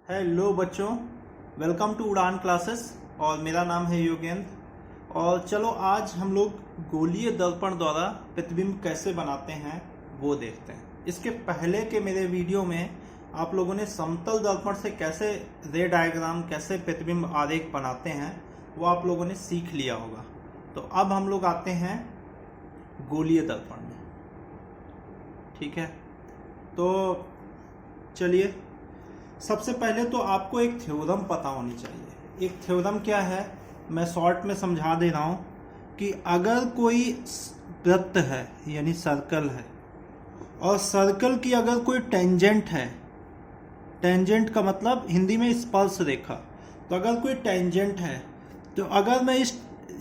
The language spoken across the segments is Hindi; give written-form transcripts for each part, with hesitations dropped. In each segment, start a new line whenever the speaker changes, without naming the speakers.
हेलो बच्चों, वेलकम टू उड़ान क्लासेस। और मेरा नाम है योगेंद्र। और चलो आज हम लोग गोलीय दर्पण द्वारा प्रतिबिंब कैसे बनाते हैं वो देखते हैं। इसके पहले के मेरे वीडियो में आप लोगों ने समतल दर्पण से कैसे रे डायग्राम, कैसे प्रतिबिंब आरेख बनाते हैं वो आप लोगों ने सीख लिया होगा। तो अब हम लोग आते हैं गोलीय दर्पण में। ठीक है, तो चलिए सबसे पहले तो आपको एक थ्योरम पता होनी चाहिए। एक थ्योरम क्या है, मैं शॉर्ट में समझा दे रहा हूँ कि अगर कोई वृत्त है यानी सर्कल है और सर्कल की अगर कोई टेंजेंट है, टेंजेंट का मतलब हिंदी में स्पर्श रेखा, तो अगर कोई टेंजेंट है तो अगर मैं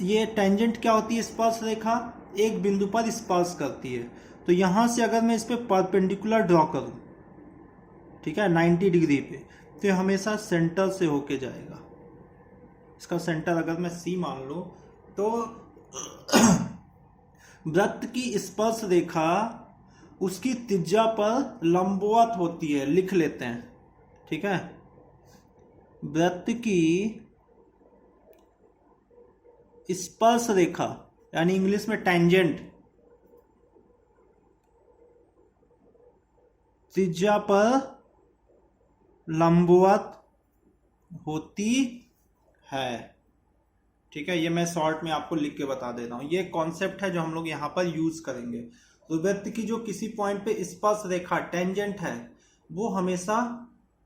ये टेंजेंट क्या होती है, स्पर्श रेखा एक बिंदु पर स्पर्श करती है। तो यहाँ से अगर मैं इस पर परपेंडिकुलर ड्रॉ करूँ, ठीक है, 90 डिग्री पे, तो ये हमेशा सेंटर से होके जाएगा। इसका सेंटर अगर मैं सी मान लो तो वृत्त की स्पर्श रेखा उसकी त्रिज्या पर लंबवत होती है, लिख लेते हैं। ठीक है, वृत्त की स्पर्श रेखा यानी इंग्लिश में टेंजेंट त्रिज्या पर लंबवत होती है। ठीक है, ये मैं शॉर्ट में आपको लिख के बता दे रहा हूं। ये कॉन्सेप्ट है जो हम लोग यहां पर यूज करेंगे। तो वृत्त की जो किसी पॉइंट पे स्पर्श रेखा टेंजेंट है वो हमेशा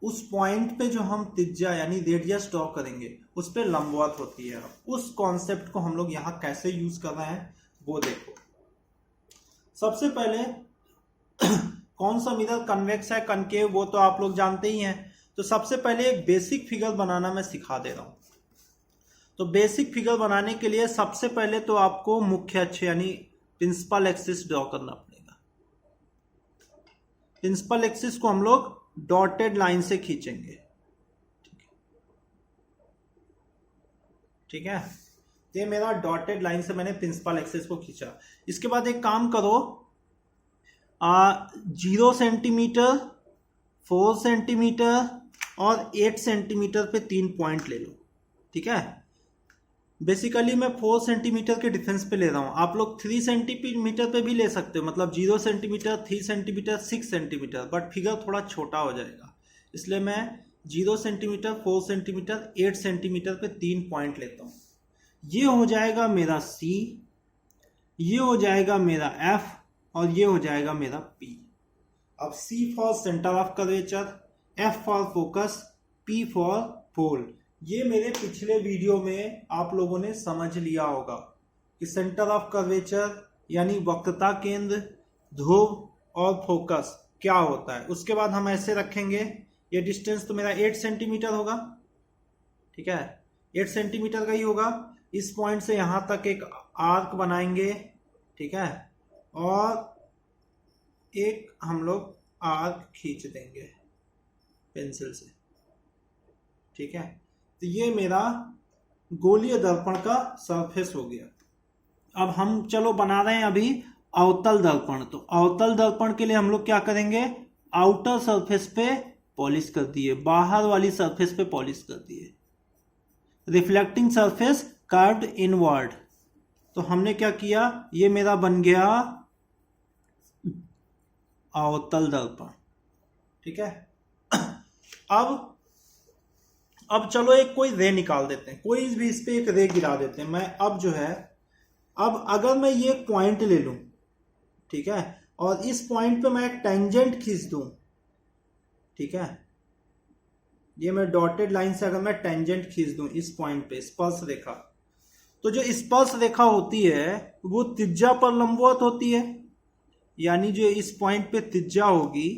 उस पॉइंट पे जो हम त्रिज्या यानी रेडियस ड्रॉ करेंगे उस पे लंबवत होती है। उस कॉन्सेप्ट को हम लोग यहां कैसे यूज कर रहे हैं वो देखो। सबसे पहले कौन सा मिरर कन्वेक्स है, कनकेव, वो तो आप लोग जानते ही हैं। तो सबसे पहले एक बेसिक फिगर बनाना मैं सिखा दे रहा हूं। तो बेसिक फिगर बनाने के लिए सबसे पहले तो आपको मुख्य अक्ष यानी प्रिंसिपल एक्सिस ड्रॉ करना पड़ेगा। प्रिंसिपल एक्सिस को हम लोग डॉटेड लाइन से खींचेंगे। ठीक है, ये मेरा डॉटेड लाइन से मैंने प्रिंसिपल एक्सिस को खींचा। इसके बाद एक काम करो, 0 सेंटीमीटर, 4 सेंटीमीटर और 8 सेंटीमीटर पे 3 पॉइंट ले लो। ठीक है, बेसिकली मैं 4 सेंटीमीटर के डिफरेंस पे ले रहा हूं। आप लोग 3 सेंटीमीटर पे भी ले सकते हो, मतलब 0 centimetre, 3 centimetre, 6 centimetre, but figure थोड़ा छोटा हो जाएगा, इसलिए मैं 0 सेंटीमीटर, 4 सेंटीमीटर, 8 सेंटीमीटर पे 3 पॉइंट लेता हूं। ये हो जाएगा मेरा C, ये हो जाएगा मेरा F और ये हो जाएगा मेरा P। अब C for centre of curvature, F for focus, P for pole. ये मेरे पिछले वीडियो में आप लोगों ने समझ लिया होगा कि सेंटर ऑफ कर्वेचर यानी वक्रता केंद्र, ध्रुव और फोकस क्या होता है। उसके बाद हम ऐसे रखेंगे, ये डिस्टेंस तो मेरा 8 सेंटीमीटर होगा। ठीक है, 8 सेंटीमीटर का ही होगा। इस पॉइंट से यहां तक एक आर्क बनाएंगे। ठीक है, और एक हम लोग आर्क खींच देंगे पेंसिल से। ठीक है, तो ये मेरा गोलीय दर्पण का सरफेस हो गया। अब हम चलो बना रहे हैं अभी अवतल दर्पण। तो अवतल दर्पण के लिए हम लोग क्या करेंगे, आउटर सरफेस पे पॉलिश कर दिए, बाहर वाली सरफेस पे पॉलिश कर दिए। Reflecting surface curved inward. तो हमने क्या किया, ये मेरा बन गया अवतल दर्पण। ठीक है, अब चलो एक कोई रे निकाल देते हैं, कोई भी इस पे एक रे गिरा देते हैं। मैं अब जो है, अब अगर मैं ये पॉइंट ले लूं, ठीक है, और इस पॉइंट पे मैं एक टेंजेंट खींच दूं, ठीक है, ये मैं डॉटेड लाइन से अगर मैं टेंजेंट खींच दूं इस पॉइंट पे स्पर्श रेखा, तो जो स्पर्श रेखा होती है वो त्रिज्या पर लंबवत होती है। यानी जो इस पॉइंट पे त्रिज्या होगी,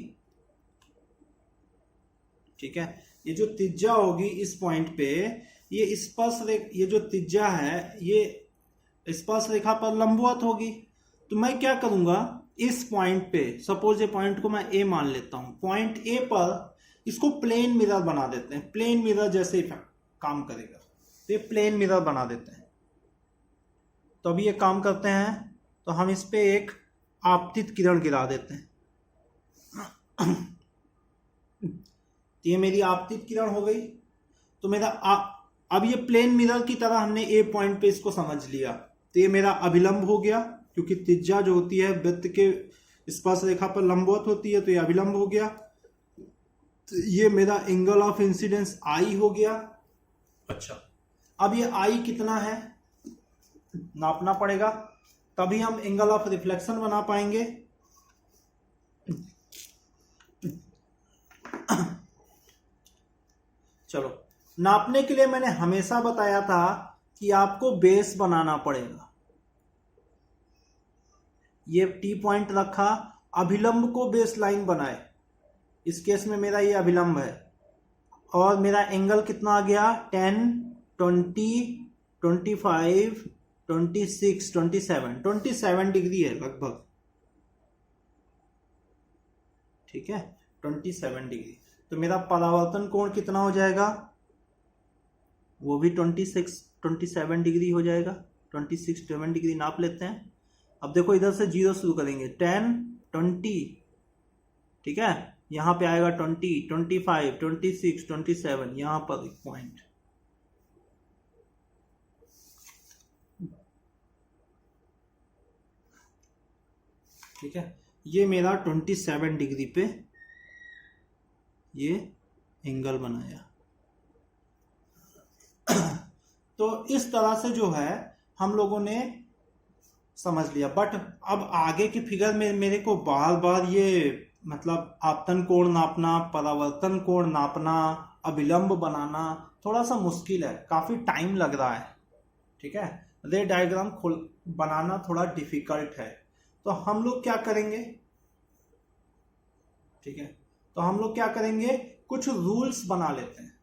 ठीक है, ये जो त्रिज्या होगी इस पॉइंट पे, ये स्पर्श रेखा, ये जो त्रिज्या है ये स्पर्श रेखा पर लंबवत होगी। तो मैं क्या करूंगा, इस पॉइंट पे, सपोज ये पॉइंट को मैं ए मान लेता हूं, पॉइंट ए पर इसको प्लेन मिरर बना देते हैं। प्लेन मिरर जैसे काम करेगा, तो ये प्लेन मिरर बना देते हैं। तो अभी ये काम करते हैं, तो हम इस पे एक आपतित किरण गिरा देते हैं। तो ये मेरी आपतित किरण हो गई। तो मेरा अब ये प्लेन मिरर की तरह हमने ए पॉइंट पे इसको समझ लिया, तो ये मेरा अभिलंब हो गया, क्योंकि त्रिज्या जो होती है वृत्त के स्पर्श रेखा पर लंबवत होती है, तो ये अभिलंब हो गया। तो ये मेरा एंगल ऑफ इंसिडेंस आई हो गया। अच्छा, अब ये आई कितना है नापना पड़ेगा, तभी हम एंगल ऑफ रिफ्लेक्शन बना पाएंगे। चलो, नापने के लिए मैंने हमेशा बताया था कि आपको बेस बनाना पड़ेगा। ये टी पॉइंट रखा, अभिलंब को बेस लाइन बनाए। इस केस में मेरा ये अभिलंब है और मेरा एंगल कितना आ गया 10, 20, 25, 26, 27 डिग्री है लगभग। ठीक है, 27 डिग्री। तो मेरा परावर्तन कोण कितना हो जाएगा, वो भी 27 डिग्री हो जाएगा। 27 डिग्री नाप लेते हैं। अब देखो इधर से 0 शुरू करेंगे, 10, 20, ठीक है, यहां पे आएगा 20, 25, 26, 27, यहां पर एक पॉइंट। ठीक है, ये मेरा 27 डिग्री पे ये एंगल बनाया। तो इस तरह से जो है हम लोगों ने समझ लिया। बट अब आगे की फिगर में मेरे को बार बार ये मतलब आपतन कोण नापना, परावर्तन कोण नापना, अभिलंब बनाना थोड़ा सा मुश्किल है, काफी टाइम लग रहा है। ठीक है, रे डायग्राम बनाना थोड़ा डिफिकल्ट है। तो हम लोग क्या करेंगे, ठीक है, तो हम लोग क्या करेंगे, कुछ रूल्स बना लेते हैं।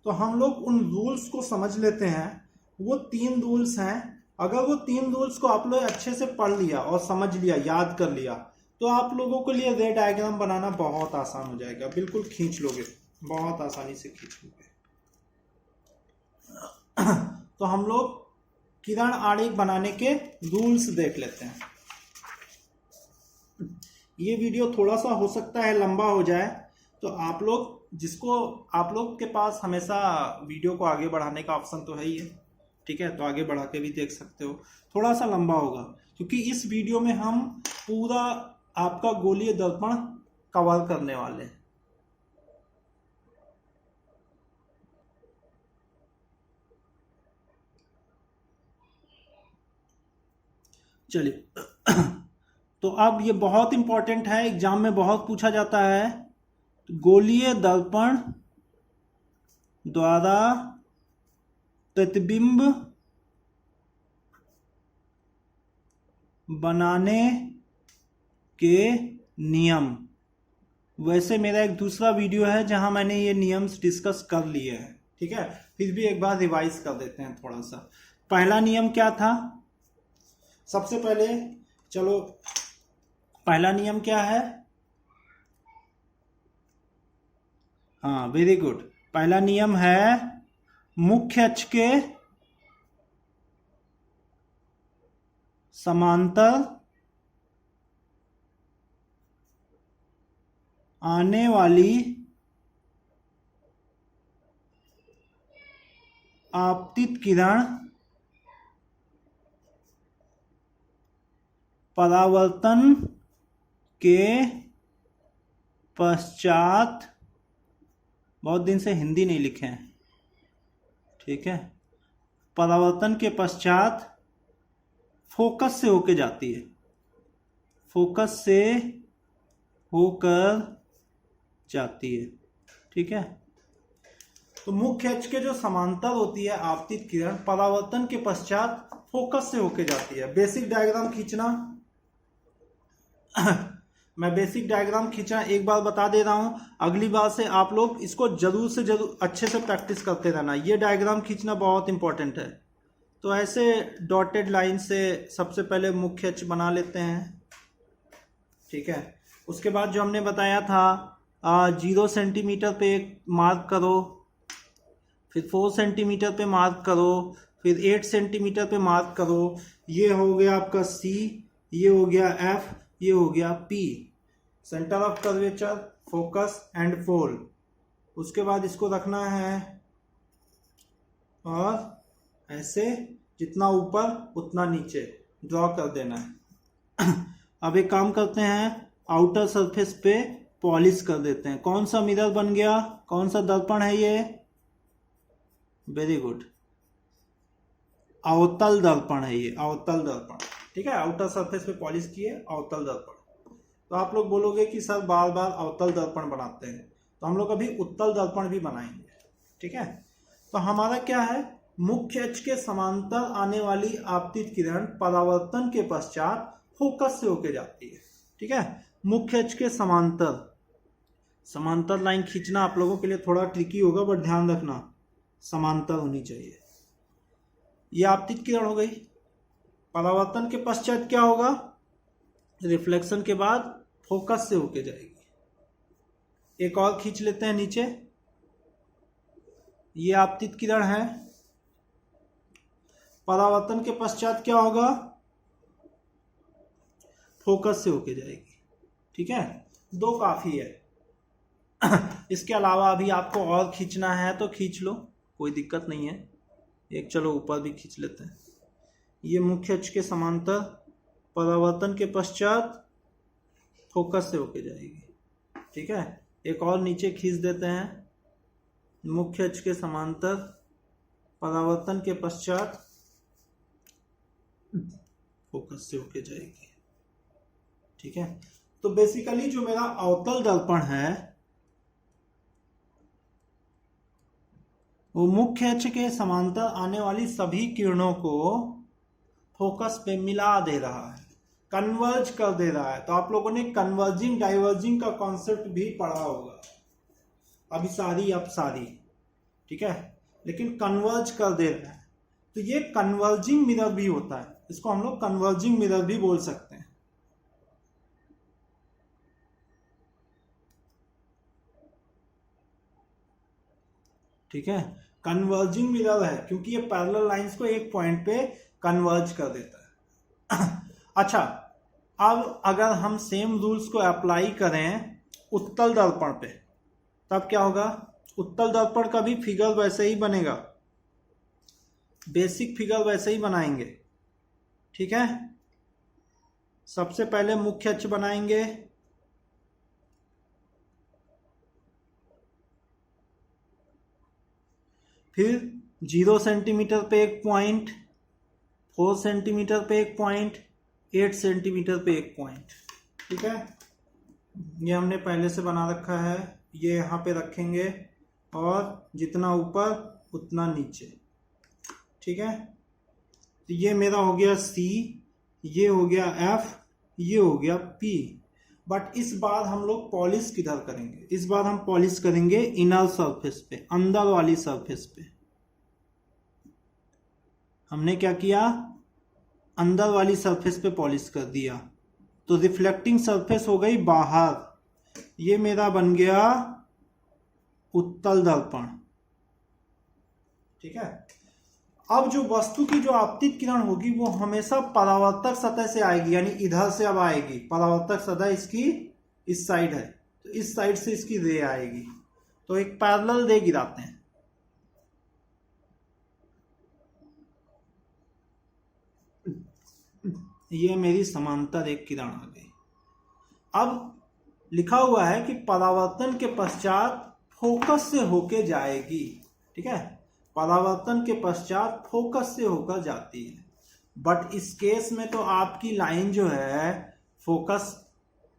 तो हम लोग उन रूल्स को समझ लेते हैं। वो 3 रूल्स हैं। अगर वो 3 रूल्स को आप लोग अच्छे से पढ़ लिया और समझ लिया, याद कर लिया, तो आप लोगों के लिए रे डायग्राम बनाना बहुत आसान हो जाएगा। बिल्कुल खींच लोगे, बहुत आसानी से खींच लोगे। तो हम लोग किरण आरेख बनाने के रूल्स देख लेते हैं। ये वीडियो थोड़ा सा हो सकता है लंबा हो जाए, तो आप लोग के पास हमेशा वीडियो को आगे बढ़ाने का ऑप्शन तो है ही है। ठीक है, तो आगे बढ़ा के भी देख सकते हो। थोड़ा सा लंबा होगा क्योंकि इस वीडियो में हम पूरा आपका गोलीय दर्पण कवर करने वाले हैं। चलिए, तो अब ये बहुत इंपॉर्टेंट है, एग्जाम में बहुत पूछा जाता है। तो गोलीय दर्पण द्वारा प्रतिबिंब बनाने के नियम। वैसे मेरा एक दूसरा वीडियो है जहां मैंने ये नियम्स डिस्कस कर लिए हैं। ठीक है, फिर भी एक बार रिवाइज कर देते हैं थोड़ा सा। पहला नियम क्या था, सबसे पहले चलो पहला नियम क्या है, हाँ वेरी गुड, पहला नियम है मुख्य अक्ष के समांतर आने वाली आपतित किरण परावर्तन के पश्चात, बहुत दिन से हिंदी नहीं लिखे हैं, ठीक है, परावर्तन के पश्चात फोकस से होके जाती है, फोकस से होकर जाती है। ठीक है, तो मुख्य अक्ष के जो समांतर होती है आपतित किरण परावर्तन के पश्चात फोकस से होके जाती है। बेसिक डायग्राम खींचना मैं बेसिक डायग्राम खींचना एक बार बता दे रहा हूं, अगली बार से आप लोग इसको जरूर से जरूर अच्छे से प्रैक्टिस करते रहना। ये डायग्राम खींचना बहुत इंपॉर्टेंट है। तो ऐसे डॉटेड लाइन से सबसे पहले मुख्य अक्ष बना लेते हैं। ठीक है, उसके बाद जो हमने बताया था 0 सेंटीमीटर पे एक मार्क करो, फिर 4 सेंटीमीटर पे मार्क करो, फिर 8 सेंटीमीटर पे मार्क करो। ये हो गया आपका C, ये हो गया F, ये हो गया P, centre of curvature, focus and फोल। उसके बाद इसको रखना है और ऐसे जितना ऊपर उतना नीचे ड्रॉ कर देना है। अब एक काम करते हैं, आउटर सरफेस पे पॉलिश कर देते हैं। कौन सा मिरर बन गया, कौन सा दर्पण है ये? वेरी गुड, अवतल दर्पण है ये, अवतल दर्पण। ठीक है, आउटर सरफेस पे पॉलिश किए, अवतल दर्पण। तो आप लोग बोलोगे कि सर बार बार अवतल दर्पण बनाते हैं, तो हम लोग अभी उत्तल दर्पण भी बनाएंगे। ठीक है, तो हमारा क्या है, मुख्य अक्ष के समांतर आने वाली आपतित किरण परावर्तन के पश्चात फोकस से होके जाती है। ठीक है, मुख्य अक्ष के समांतर, समांतर लाइन खींचना आप लोगों के लिए थोड़ा ट्रिकी होगा, बट ध्यान रखना समांतर होनी चाहिए। ये आपतित किरण हो गई। परावर्तन के पश्चात क्या होगा, रिफ्लेक्शन के बाद फोकस से होके जाएगी। एक और खींच लेते हैं नीचे, ये आपतित किरण है। परावर्तन के पश्चात क्या होगा, फोकस से होके जाएगी। ठीक है, दो काफी है। इसके अलावा अभी आपको और खींचना है तो खींच लो, कोई दिक्कत नहीं है। एक चलो ऊपर भी खींच लेते हैं। ये मुख्य अक्ष के समांतर परावर्तन के पश्चात फोकस से होके जाएगी। ठीक है, एक और नीचे खींच देते हैं, मुख्य अक्ष के समांतर परावर्तन के पश्चात फोकस से होके जाएगी। ठीक है, तो बेसिकली जो मेरा अवतल दर्पण है वो मुख्य अक्ष के समांतर आने वाली सभी किरणों को फोकस पे मिला दे रहा है, कन्वर्ज कर दे रहा है। तो आप लोगों ने कन्वर्जिंग डाइवर्जिंग का कॉन्सेप्ट भी पढ़ा होगा, अभिसारी अपसारी। ठीक है, लेकिन कन्वर्ज कर दे रहा है, तो ये कन्वर्जिंग मिरर भी होता है, इसको हम लोग कन्वर्जिंग मिरर भी बोल सकते हैं। ठीक है, कन्वर्जिंग मिरर है क्योंकि ये पैरेलल लाइंस को एक पॉइंट पे कन्वर्ज कर देता है। अच्छा, अब अगर हम सेम रूल्स को अप्लाई करें उत्तल दर्पण पे, तब क्या होगा, उत्तल दर्पण का भी फिगर वैसे ही बनेगा, बेसिक फिगर वैसे ही बनाएंगे। ठीक है, सबसे पहले मुख्य अक्ष बनाएंगे, फिर 0 सेंटीमीटर पे एक पॉइंट, 4 सेंटीमीटर पे एक पॉइंट, 8 सेंटीमीटर पे एक पॉइंट। ठीक है, ये हमने पहले से बना रखा है, ये यहाँ पे रखेंगे और जितना ऊपर उतना नीचे। ठीक है, तो ये मेरा हो गया C, ये हो गया F, ये हो गया P। बट इस बार हम लोग पॉलिश किधर करेंगे, इस बार हम पॉलिश करेंगे इनर सरफेस पे, अंदर वाली सरफेस पे। हमने क्या किया, अंदर वाली सरफेस पे पॉलिश कर दिया, तो रिफ्लेक्टिंग सरफेस हो गई बाहर। ये मेरा बन गया उत्तल दर्पण। ठीक है, अब जो वस्तु की जो आपतित किरण होगी वो हमेशा परावर्तक सतह से आएगी, यानी इधर से अब आएगी। परावर्तक सतह इसकी इस साइड है, तो इस साइड से इसकी रे आएगी, तो एक पैरेलल रे गिराते हैं। ये मेरी समांतर एक किरण आ गई। अब लिखा हुआ है कि परावर्तन के पश्चात फोकस से होके जाएगी। ठीक है, परावर्तन के पश्चात फोकस से होकर जाती है, बट इस केस में तो आपकी लाइन जो है फोकस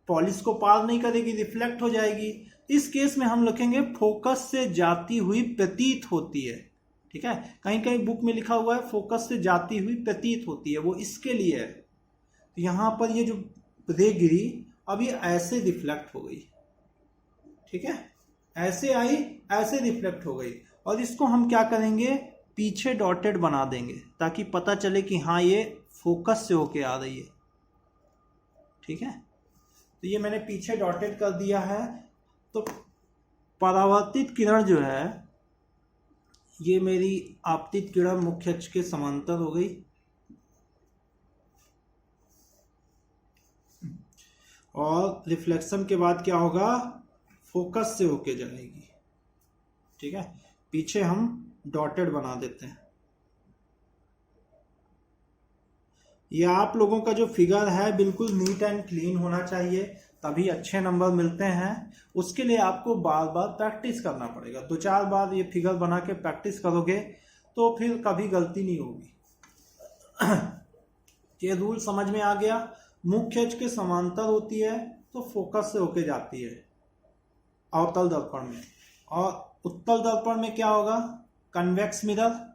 पॉलिश को पार नहीं करेगी, रिफ्लेक्ट हो जाएगी। इस केस में हम लिखेंगे फोकस से जाती हुई प्रतीत होती है। ठीक है, कहीं कहीं बुक में लिखा हुआ है फोकस से जाती हुई प्रतीत होती है, वो इसके लिए है। तो यहां पर ये जो रे गिरी, अब ये ऐसे रिफ्लेक्ट हो गई। ठीक है, ऐसे आई, ऐसे रिफ्लेक्ट हो गई, और इसको हम क्या करेंगे, पीछे डॉटेड बना देंगे ताकि पता चले कि हाँ ये फोकस से होके आ रही है। ठीक है, तो ये मैंने पीछे डॉटेड कर दिया है। तो परावर्तित किरण जो है ये मेरी आपतित किरण मुख्य अक्ष के समांतर हो गई, और रिफ्लेक्शन के बाद क्या होगा, फोकस से होके जाएगी। ठीक है, पीछे हम डॉटेड बना देते हैं। ये आप लोगों का जो फिगर है बिल्कुल नीट एंड क्लीन होना चाहिए, तभी अच्छे नंबर मिलते हैं। उसके लिए आपको बार बार प्रैक्टिस करना पड़ेगा। 2-4 बार ये फिगर बना के प्रैक्टिस करोगे तो फिर कभी गलती नहीं होगी। ये रूल समझ में आ गया। मुख्य अक्ष के समांतर होती है तो फोकस से होके जाती है अवतल दर्पण में, और उत्तल दर्पण में क्या होगा, कन्वेक्स मिरर।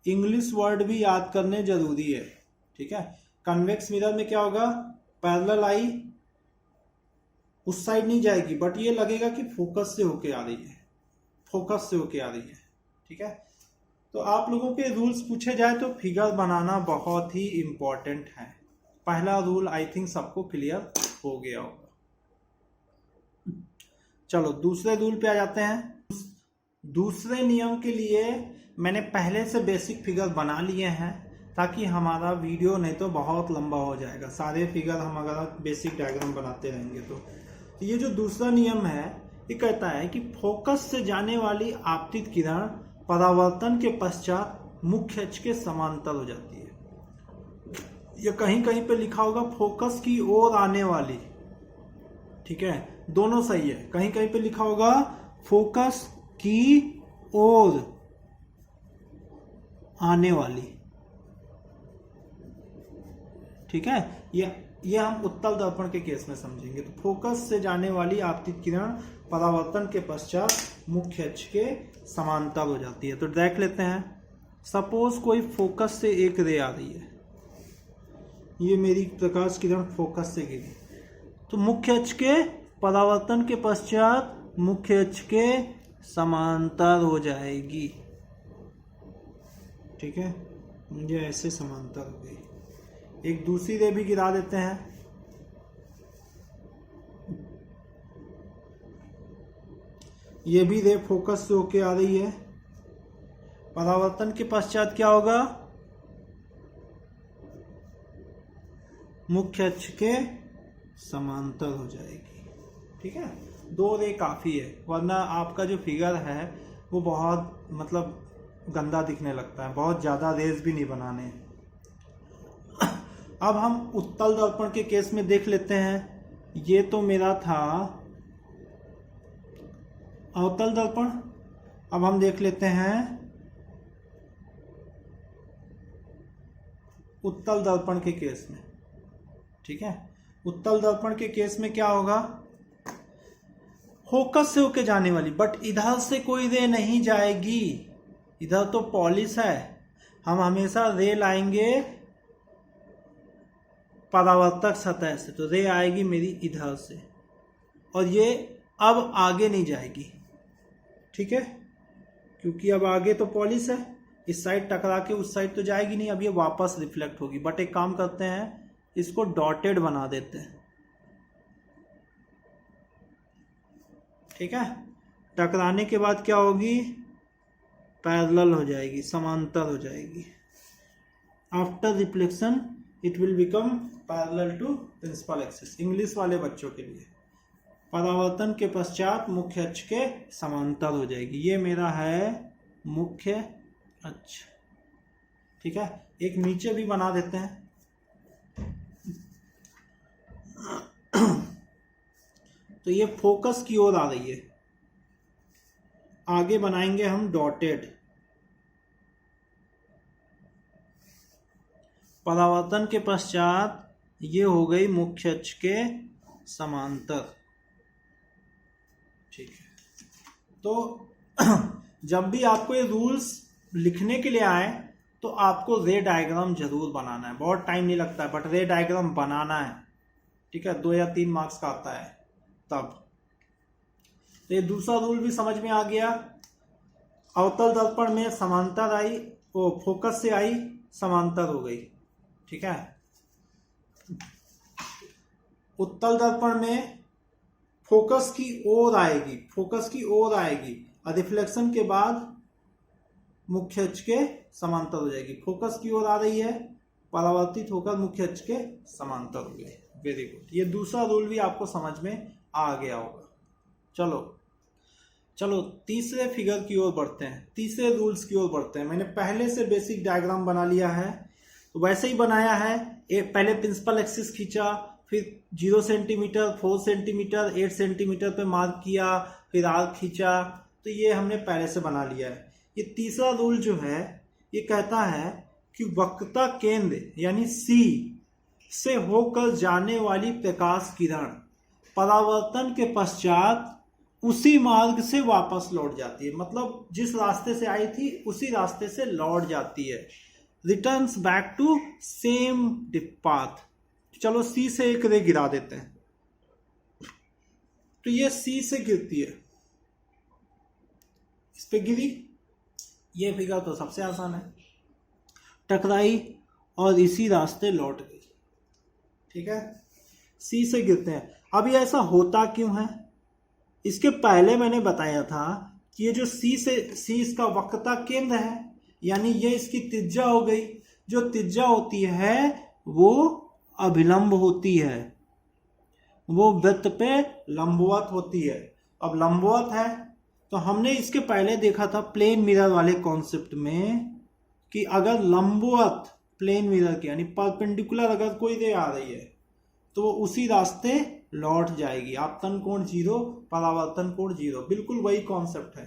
इंग्लिश वर्ड भी याद करने जरूरी है, ठीक है। कन्वेक्स मिरर में क्या होगा, पैरेलल आई उस साइड नहीं जाएगी, बट ये लगेगा कि फोकस से होके आ रही है, फोकस से होके आ रही है, ठीक है। तो आप लोगों के रूल्स पूछे जाए तो फिगर बनाना बहुत ही इंपॉर्टेंट है। पहला रूल आई थिंक सबको क्लियर हो गया होगा। चलो दूसरे रूल पे आ जाते हैं। दूसरे नियम के लिए मैंने पहले से बेसिक फिगर बना लिए हैं, ताकि हमारा वीडियो नहीं तो बहुत लंबा हो जाएगा। सारे फिगर हम अगर बेसिक डायग्राम बनाते रहेंगे तो ये जो दूसरा नियम है ये कहता है कि फोकस से जाने वाली आपतित किरण परावर्तन के पश्चात मुख्य अक्ष के समांतर हो जाती है। ये कहीं कहीं पे लिखा होगा फोकस की ओर आने वाली, ठीक है, दोनों सही है। कहीं कहीं पे लिखा होगा फोकस की ओर आने वाली, ठीक है। ये हम उत्तल दर्पण के केस में समझेंगे। तो फोकस से जाने वाली आपतित किरण परावर्तन के पश्चात मुख्य अक्ष के समांतर हो जाती है। तो देख लेते हैं। सपोज कोई फोकस से एक रे आ रही है, ये मेरी प्रकाश किरण फोकस से गिरी, तो मुख्य अक्ष के परावर्तन के पश्चात मुख्य अक्ष के समांतर हो जाएगी, ठीक है। ये ऐसे समांतर हो गई। एक दूसरी रे भी गिरा देते हैं। ये भी रे फोकस से होके आ रही है, परावर्तन के पश्चात क्या होगा, मुख्य अक्ष के समांतर हो जाएगी, ठीक है। 2 रे काफी है, वरना आपका जो फिगर है वो बहुत मतलब गंदा दिखने लगता है। बहुत ज्यादा रेज भी नहीं बनाने। अब हम उत्तल दर्पण के केस में देख लेते हैं। ये तो मेरा था अवतल दर्पण। अब हम देख लेते हैं उत्तल दर्पण के केस में, ठीक है। उत्तल दर्पण के केस में क्या होगा, फोकस से होके जाने वाली, बट इधर से कोई रे नहीं जाएगी, इधर तो पॉलिश है। हम हमेशा रे लाएंगे परावर्तक सतह से, तो रे आएगी मेरी इधर से, और ये अब आगे नहीं जाएगी, ठीक है, क्योंकि अब आगे तो पॉलिश है। इस साइड टकरा के उस साइड तो जाएगी नहीं, अब ये वापस रिफ्लेक्ट होगी। बट एक काम करते हैं, इसको डॉटेड बना देते हैं, ठीक है। टकराने के बाद क्या होगी, पैरेलल हो जाएगी, समांतर हो जाएगी। After reflection it will become parallel to principal axis. English वाले बच्चों के लिए परावर्तन के पश्चात मुख्य अक्ष के समांतर हो जाएगी। ये मेरा है मुख्य अक्ष, ठीक है। एक नीचे भी बना देते हैं। तो ये फोकस की ओर आ रही है, आगे बनाएंगे हम डॉटेड। परावर्तन के पश्चात ये हो गई मुख्य अक्ष के समांतर, ठीक है। तो जब भी आपको ये रूल्स लिखने के लिए आए तो आपको रे डायग्राम जरूर बनाना है। बहुत टाइम नहीं लगता है, बट रे डायग्राम बनाना है, ठीक है। 2 या 3 मार्क्स का आता है तब। तो ये दूसरा रूल भी समझ में आ गया। अवतल दर्पण में समांतर आई, वो फोकस से आई, समांतर हो गई, ठीक है। उत्तल दर्पण में फोकस की ओर आएगी, फोकस की ओर आएगी, और रिफ्लेक्शन के बाद मुख्य अक्ष के समांतर हो जाएगी। फोकस की ओर आ रही है, परावर्तित होकर मुख्य अक्ष के समांतर हो गई। Very good. ये दूसरा रूल भी आपको समझ में आ गया होगा। चलो तीसरे फिगर की ओर बढ़ते हैं, तीसरे रूल्स की ओर बढ़ते हैं। मैंने पहले से बेसिक डायग्राम बना लिया है, तो वैसे ही बनाया है। पहले प्रिंसिपल एक्सिस खींचा, फिर 0 सेंटीमीटर, 4 सेंटीमीटर, 8 सेंटीमीटर पे मार्क किया, फिर आर्क खींचा। तो ये हमने पहले से बना लिया है। ये तीसरा रूल जो है ये कहता है कि वक्रता केंद्र यानी सी से होकर जाने वाली प्रकाश किरण परावर्तन के पश्चात उसी मार्ग से वापस लौट जाती है। मतलब जिस रास्ते से आई थी उसी रास्ते से लौट जाती है, returns back to same path. चलो सी से एक रे गिरा देते हैं। तो ये सी से गिरती है, इस पे गिरी, ये फिगर तो सबसे आसान है, टकराई और इसी रास्ते लौट गई। ठीक है, सी से गिरते हैं। अब ये ऐसा होता क्यों है? इसके पहले मैंने बताया था कि ये जो सी इसका वक्रता केंद्र है, यानी ये इसकी त्रिज्या हो गई। जो त्रिज्या होती है वो अभिलंब होती है, वो वृत्त पे लंबवत होती है। अब लंबवत है तो हमने इसके पहले देखा था प्लेन मिरर वाले कॉन्सेप्ट में कि अगर लंबवत प्लेन मिरर के यानी परपेंडिकुलर अगर कोई रे आ रही है तो वो उसी रास्ते लौट जाएगी। आपतन कोण 0, परावर्तन कोण 0, बिल्कुल वही कॉन्सेप्ट है।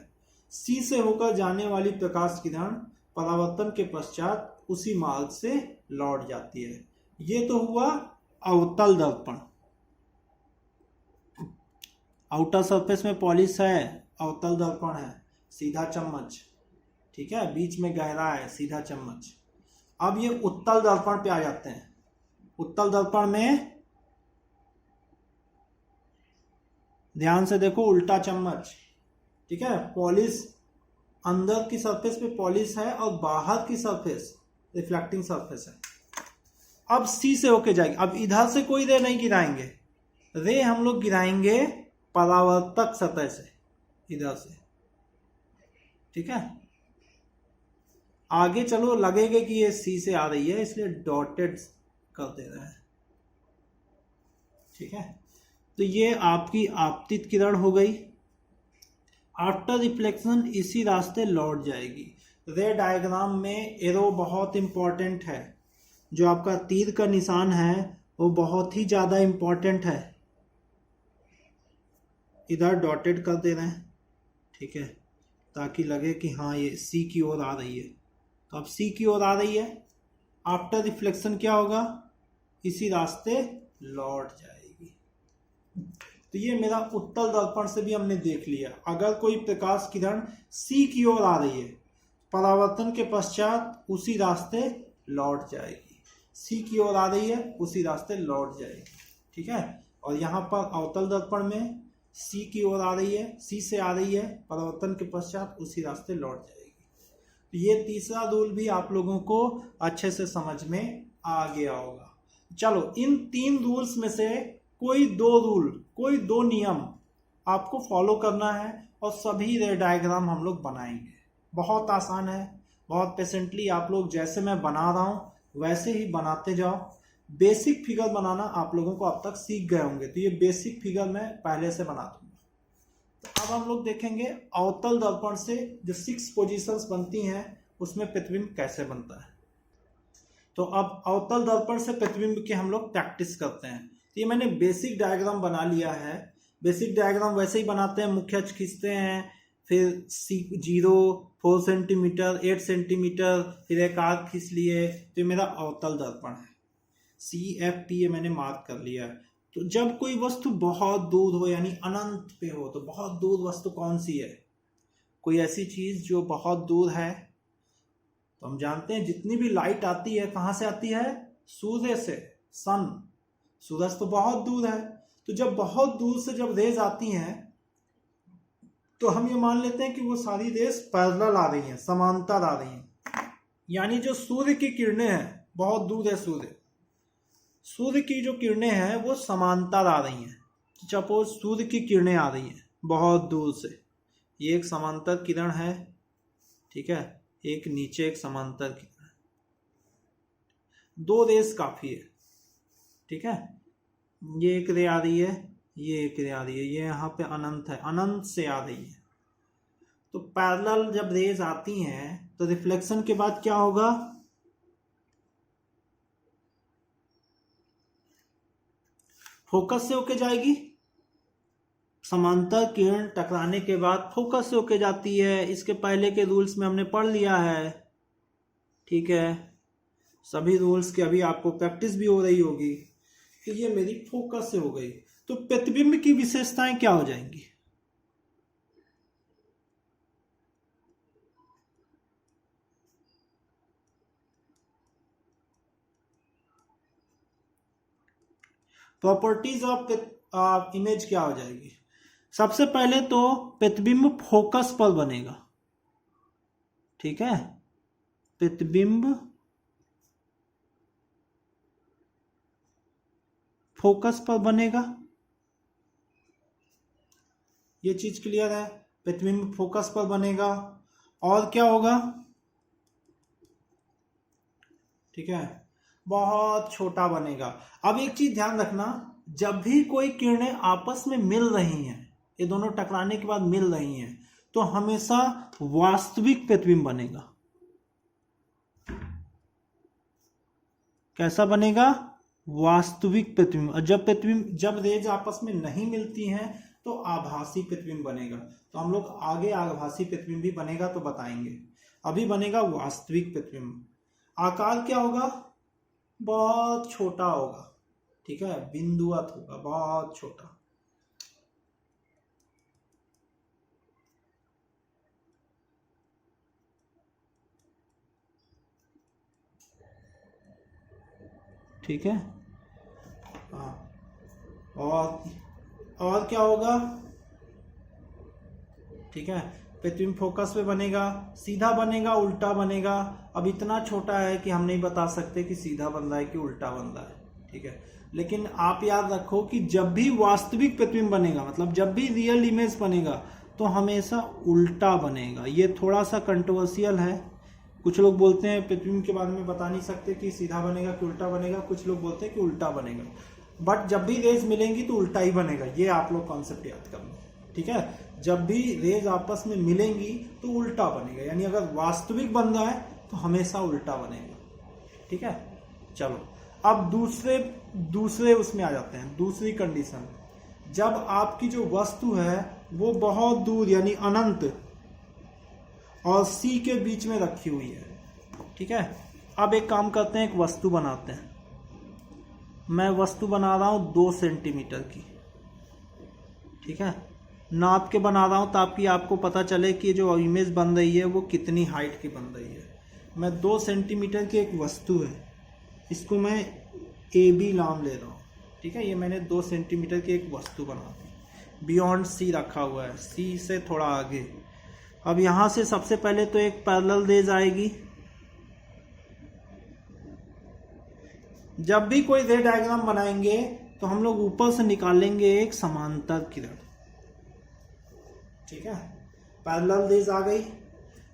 सी से होकर जाने वाली प्रकाश किरण परावर्तन के पश्चात उसी मार्ग से लौट जाती है। ये तो हुआ अवतल दर्पण। आउटर सरफेस में पॉलिश है, अवतल दर्पण है, सीधा चम्मच। ठीक है, बीच में गहरा है, सीधा चम्मच। अब ये उत्तल दर्पण पे आ जाते हैं। उत्तल दर्पण में ध्यान से देखो, उल्टा चम्मच। ठीक है, पॉलिश अंदर की सरफेस पे पॉलिश है और बाहर की सरफेस रिफ्लेक्टिंग सरफेस है। अब सी से होके जाएगी। अब इधर से कोई रे नहीं गिराएंगे, रे हम लोग गिराएंगे परावर्तक सतह से, इधर से। ठीक है, आगे चलो लगेगा कि ये सी से आ रही है इसलिए डॉटेड कर दे रहे हैं। ठीक है, तो ये आपकी आपतित किरण हो गई। आफ्टर रिफ्लेक्शन इसी रास्ते लौट जाएगी। रे डायग्राम में एरो बहुत इंपॉर्टेंट है। जो आपका तीर का निशान है वो बहुत ही ज़्यादा इंपॉर्टेंट है। इधर डॉटेड कर दे रहे हैं। ठीक है, ताकि लगे कि हाँ ये सी की ओर आ रही है। तो अब सी की ओर आ रही है, आफ्टर रिफ्लेक्शन क्या होगा? इसी रास्ते लौट जाएगी। तो ये मेरा उत्तल दर्पण से भी हमने देख लिया। अगर कोई प्रकाश किरण सी की ओर आ रही है, परावर्तन के पश्चात उसी रास्ते लौट जाएगी। सी की ओर आ रही है, उसी रास्ते लौट जाएगी। ठीक है, और यहाँ पर अवतल दर्पण में सी की ओर आ रही है, सी से आ रही है, परावर्तन के पश्चात उसी रास्ते लौट जाएगी। तो ये तीसरा रूल भी आप लोगों को अच्छे से समझ में आ गया होगा। चलो, इन 3 रूल्स में से कोई 2 रूल, कोई 2 नियम आपको फॉलो करना है और सभी रे डायग्राम हम लोग बनाएंगे। बहुत आसान है, बहुत पेशेंटली आप लोग जैसे मैं बना रहा हूँ वैसे ही बनाते जाओ। बेसिक फिगर बनाना आप लोगों को अब तक सीख गए होंगे, तो ये बेसिक फिगर मैं पहले से बना दूंगा। तो अब हम लोग देखेंगे अवतल दर्पण से जो 6 पोजीशंस बनती हैं उसमें प्रतिबिंब कैसे बनता है। तो अब अवतल दर्पण से प्रतिबिंब की हम लोग प्रैक्टिस करते हैं। तो ये मैंने बेसिक डायग्राम बना लिया है। बेसिक डायग्राम वैसे ही बनाते हैं, मुख्य अक्ष खींचते हैं, फिर 0, 4 सेंटीमीटर, 8 सेंटीमीटर, फिर एक आर्क खींच लिए। तो ये मेरा अवतल दर्पण है। CFP ये मैंने मार्क कर लिया है। तो जब कोई वस्तु बहुत दूर हो यानी अनंत पे हो, तो बहुत दूर वस्तु कौन सी है? कोई ऐसी चीज जो बहुत दूर है। तो हम जानते हैं जितनी भी लाइट आती है कहाँ से आती है? सूर्य से, सन। सूरज तो बहुत दूर है। तो जब बहुत दूर से जब रेज आती हैं तो हम ये मान लेते हैं कि वो सारी रेज पैरेलल आ रही हैं, समांतर आ रही हैं। यानी जो सूर्य की किरणें हैं, बहुत दूर है सूर्य की जो किरणें हैं वो समांतर आ रही हैं। सपोज सूर्य की किरणें आ रही हैं बहुत दूर से, ये एक समांतर किरण है। ठीक है, एक नीचे एक समांतर किरण, 2 रेज काफी है। ठीक है, ये एक रे आ रही है, ये किधर आ रही है, ये यहाँ पे अनंत है, अनंत से आ रही है। तो पैरेलल जब रेज आती हैं तो रिफ्लेक्शन के बाद क्या होगा, फोकस से होके जाएगी। समांतर किरण टकराने के बाद फोकस से होके जाती है, इसके पहले के रूल्स में हमने पढ़ लिया है, ठीक है। सभी रूल्स की अभी आपको प्रैक्टिस भी हो रही होगी। तो ये मेरी फोकस से हो गई। तो प्रतिबिंब की विशेषताएं क्या हो जाएंगी, प्रॉपर्टीज ऑफ इमेज क्या हो जाएगी। सबसे पहले तो प्रतिबिंब फोकस पर बनेगा, ठीक है। प्रतिबिंब फोकस पर बनेगा, ये चीज क्लियर है। प्रतिबिंब फोकस पर बनेगा और क्या होगा, ठीक है, बहुत छोटा बनेगा। अब एक चीज ध्यान रखना, जब भी कोई किरणें आपस में मिल रही हैं, ये दोनों टकराने के बाद मिल रही हैं, तो हमेशा वास्तविक प्रतिबिंब बनेगा। कैसा बनेगा, वास्तविक प्रतिबिंब। और जब रेज आपस में नहीं मिलती हैं तो आभासी प्रतिबिंब बनेगा। तो हम लोग आगे आभासी प्रतिबिंब भी बनेगा तो बताएंगे, अभी बनेगा वास्तविक प्रतिबिंब। आकार क्या होगा, बहुत छोटा होगा, ठीक है, बिंदुवत होगा, बहुत छोटा। ठीक है, हाँ। और क्या होगा, ठीक है, प्रतिबिंब फोकस पे बनेगा, सीधा बनेगा, उल्टा बनेगा। अब इतना छोटा है कि हम नहीं बता सकते कि सीधा बन रहा है कि उल्टा बन रहा है, ठीक है। लेकिन आप याद रखो कि जब भी वास्तविक प्रतिबिंब बनेगा, मतलब जब भी रियल इमेज बनेगा, तो हमेशा उल्टा बनेगा। ये थोड़ा सा कंट्रोवर्शियल है। कुछ लोग बोलते हैं प्रतिबिंब के बारे में बता नहीं सकते कि सीधा बनेगा कि उल्टा बनेगा, कुछ लोग बोलते हैं कि उल्टा बनेगा। बट जब भी रेज मिलेंगी तो उल्टा ही बनेगा, ये आप लोग कॉन्सेप्ट याद कर लो, ठीक है। जब भी रेज आपस में मिलेंगी तो उल्टा बनेगा, यानी अगर वास्तविक बन रहा है तो हमेशा उल्टा बनेगा, ठीक है। चलो अब दूसरे उसमें आ जाते हैं, दूसरी कंडीशन। जब आपकी जो वस्तु है वो बहुत दूर यानी अनंत और सी के बीच में रखी हुई है, ठीक है। अब एक काम करते हैं, एक वस्तु बनाते हैं। मैं वस्तु बना रहा हूं 2 सेंटीमीटर की, ठीक है। नाप के बना रहा हूं ताकि आपको पता चले कि जो इमेज बन रही है वो कितनी हाइट की बन रही है। मैं 2 सेंटीमीटर की एक वस्तु है, इसको मैं ए बी नाम ले रहा हूँ, ठीक है। ये मैंने 2 सेंटीमीटर की एक वस्तु बना दी, बियॉन्ड सी रखा हुआ है, सी से थोड़ा आगे। अब यहाँ से सबसे पहले तो एक पैरेलल रेज आएगी। जब भी कोई रे डायग्राम बनाएंगे तो हम लोग ऊपर से निकालेंगे एक समांतर किरण, ठीक है। पैरेलल रेज आ गई।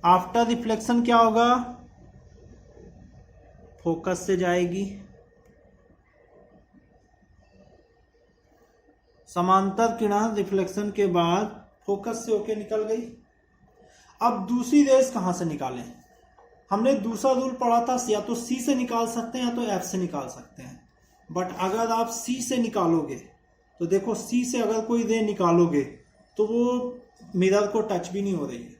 आफ्टर रिफ्लेक्शन क्या होगा, फोकस से जाएगी, समांतर किरण रिफ्लेक्शन के बाद फोकस से होके निकल गई। अब दूसरी रेज कहां से निकालें, हमने दूसरा रूल पढ़ा था, या तो सी से निकाल सकते हैं या तो एफ से निकाल सकते हैं। बट अगर आप सी से निकालोगे तो देखो, सी से अगर कोई रे निकालोगे तो वो मिरर को टच भी नहीं हो रही है,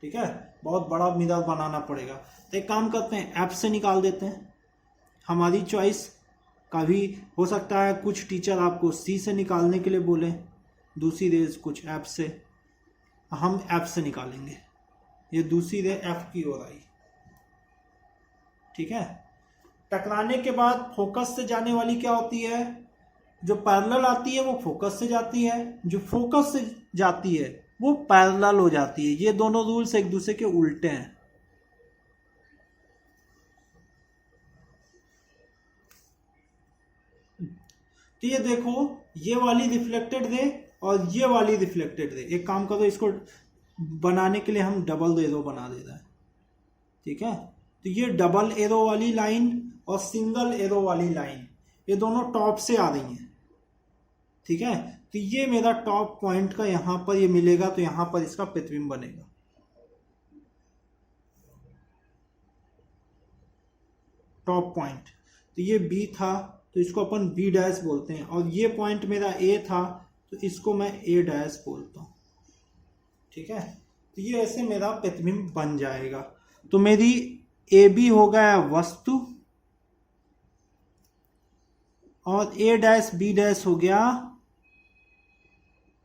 ठीक है, बहुत बड़ा मिरर बनाना पड़ेगा। तो एक काम करते हैं, एफ से निकाल देते हैं, हमारी चॉइस। कभी हो सकता है कुछ टीचर आपको सी से निकालने के लिए बोले, दूसरी रेज कुछ एफ से, हम एफ से निकालेंगे। ये दूसरी रे एफ की ओर आई, ठीक है। टकराने के बाद फोकस से जाने वाली क्या होती है, जो पैरेलल आती है वो फोकस से जाती है, जो फोकस से जाती है वो पैरेलल हो जाती है। ये दोनों रूल्स एक दूसरे के उल्टे हैं। तो ये देखो, ये वाली रिफ्लेक्टेड रे और ये वाली रिफ्लेक्टेड रे। एक काम करो, इसको बनाने के लिए हम डबल एरो बना दे रहे हैं, ठीक है। तो ये डबल एरो वाली लाइन और सिंगल एरो वाली लाइन, ये दोनों टॉप से आ रही हैं, ठीक है, तो ये मेरा टॉप पॉइंट का यहां पर ये मिलेगा, तो यहां पर इसका प्रतिबिंब बनेगा। टॉप पॉइंट, तो ये बी था तो इसको अपन बी डैश बोलते हैं, और ये पॉइंट मेरा ए था तो इसको मैं ए डैश बोलता हूँ। ठीक है, तो ये ऐसे मेरा प्रतिबिंब बन जाएगा। तो मेरी ए बी हो गया वस्तु और ए डैश बी डैश हो गया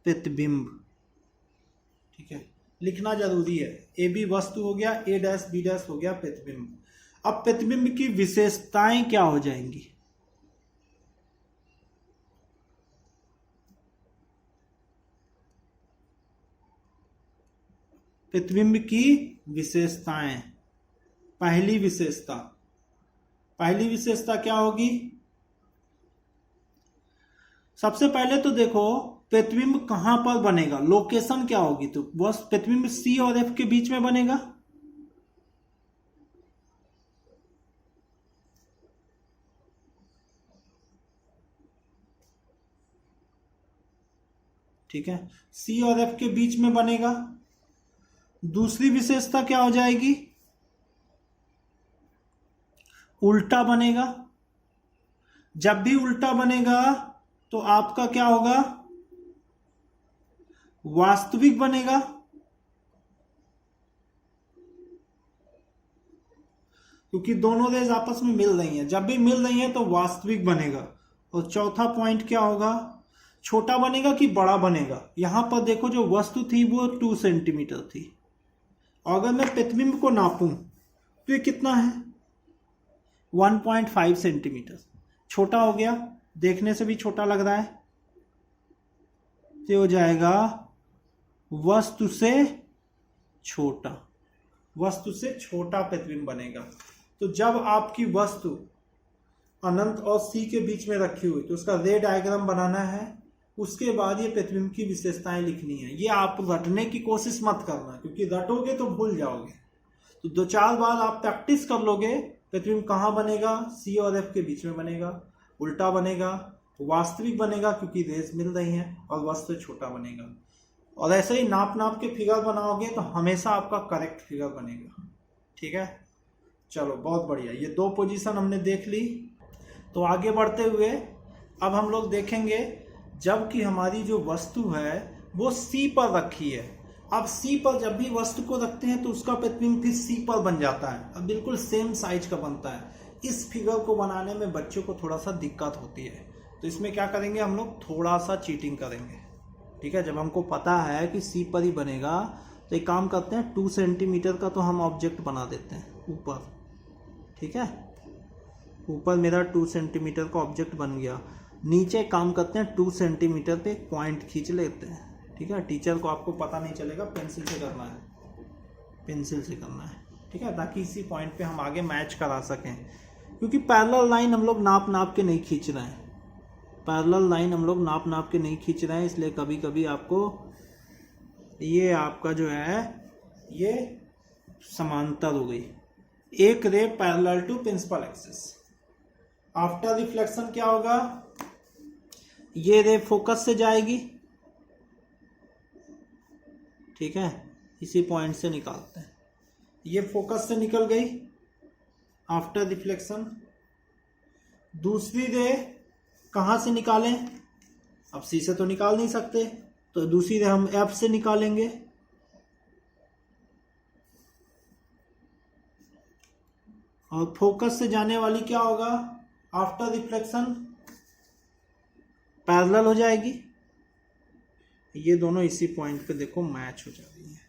प्रतिबिंब। ठीक है, लिखना जरूरी है, ए बी वस्तु हो गया, ए डैश बी डैश हो गया प्रतिबिंब। अब प्रतिबिंब की विशेषताएं क्या हो जाएंगी? प्रतिबिंब की विशेषताएं, पहली विशेषता क्या होगी? सबसे पहले तो देखो प्रतिबिंब कहां पर बनेगा, लोकेशन क्या होगी? तो बस प्रतिबिंब सी और एफ के बीच में बनेगा। ठीक है, सी और एफ के बीच में बनेगा। दूसरी विशेषता क्या हो जाएगी? उल्टा बनेगा। जब भी उल्टा बनेगा तो आपका क्या होगा? वास्तविक बनेगा। क्योंकि दोनों रेज आपस में मिल रही हैं, जब भी मिल रही हैं तो वास्तविक बनेगा। और चौथा पॉइंट क्या होगा? छोटा बनेगा कि बड़ा बनेगा? यहां पर देखो जो वस्तु थी वो 2 सेंटीमीटर थी, अगर मैं प्रतिबिंब को नापूं तो ये कितना है? 1.5 सेंटीमीटर। छोटा हो गया, देखने से भी छोटा लग रहा है, तो हो जाएगा वस्तु से छोटा, वस्तु से छोटा प्रतिबिंब बनेगा। तो जब आपकी वस्तु अनंत और सी के बीच में रखी हुई तो उसका रे डायग्राम बनाना है, उसके बाद ये प्रतिबिंब की विशेषताएं लिखनी है। ये आप रटने की कोशिश मत करना, क्योंकि रटोगे तो भूल जाओगे। तो 2-4 बार आप प्रैक्टिस कर लोगे, प्रतिबिंब कहाँ बनेगा? सी और एफ के बीच में बनेगा, उल्टा बनेगा, वास्तविक बनेगा क्योंकि रेज मिल रही हैं, और वस्तु छोटा बनेगा। और ऐसे ही नाप के फिगर बनाओगे तो हमेशा आपका करेक्ट फिगर बनेगा। ठीक है, चलो बहुत बढ़िया, ये 2 पोजीशन हमने देख ली। तो आगे बढ़ते हुए अब हम लोग देखेंगे जबकि हमारी जो वस्तु है वो सी पर रखी है। अब सी पर जब भी वस्तु को रखते हैं तो उसका प्रतिबिंब फिर सी पर बन जाता है, अब बिल्कुल सेम साइज का बनता है। इस फिगर को बनाने में बच्चों को थोड़ा सा दिक्कत होती है, तो इसमें क्या करेंगे हम लोग? थोड़ा सा चीटिंग करेंगे। ठीक है, जब हमको पता है कि सी पर ही बनेगा तो एक काम करते हैं, 2 सेंटीमीटर का तो हम ऑब्जेक्ट बना देते हैं ऊपर। ठीक है, ऊपर मेरा 2 सेंटीमीटर का ऑब्जेक्ट बन गया। नीचे काम करते हैं, 2 सेंटीमीटर पे एक पॉइंट खींच लेते हैं। ठीक है, टीचर को आपको पता नहीं चलेगा, पेंसिल से करना है, पेंसिल से करना है। ठीक है, ताकि इसी पॉइंट पे हम आगे मैच करा सकें, क्योंकि पैरेलल लाइन हम लोग नाप के नहीं खींच रहे हैं, पैरेलल लाइन हम लोग नाप के नहीं खींच रहे हैं। इसलिए कभी कभी आपको ये आपका जो है ये समांतर हो गई, एक ray parallel to principal axis. After reflection क्या होगा? ये रे फोकस से जाएगी। ठीक है, इसी पॉइंट से निकालते हैं, ये फोकस से निकल गई आफ्टर रिफ्लेक्शन। दूसरी रे कहाँ से निकालें? अब सी से तो निकाल नहीं सकते, तो दूसरी रे हम एफ से निकालेंगे। और फोकस से जाने वाली क्या होगा? आफ्टर रिफ्लेक्शन पैरेलल हो जाएगी। ये दोनों इसी पॉइंट पे देखो मैच हो जा रही है,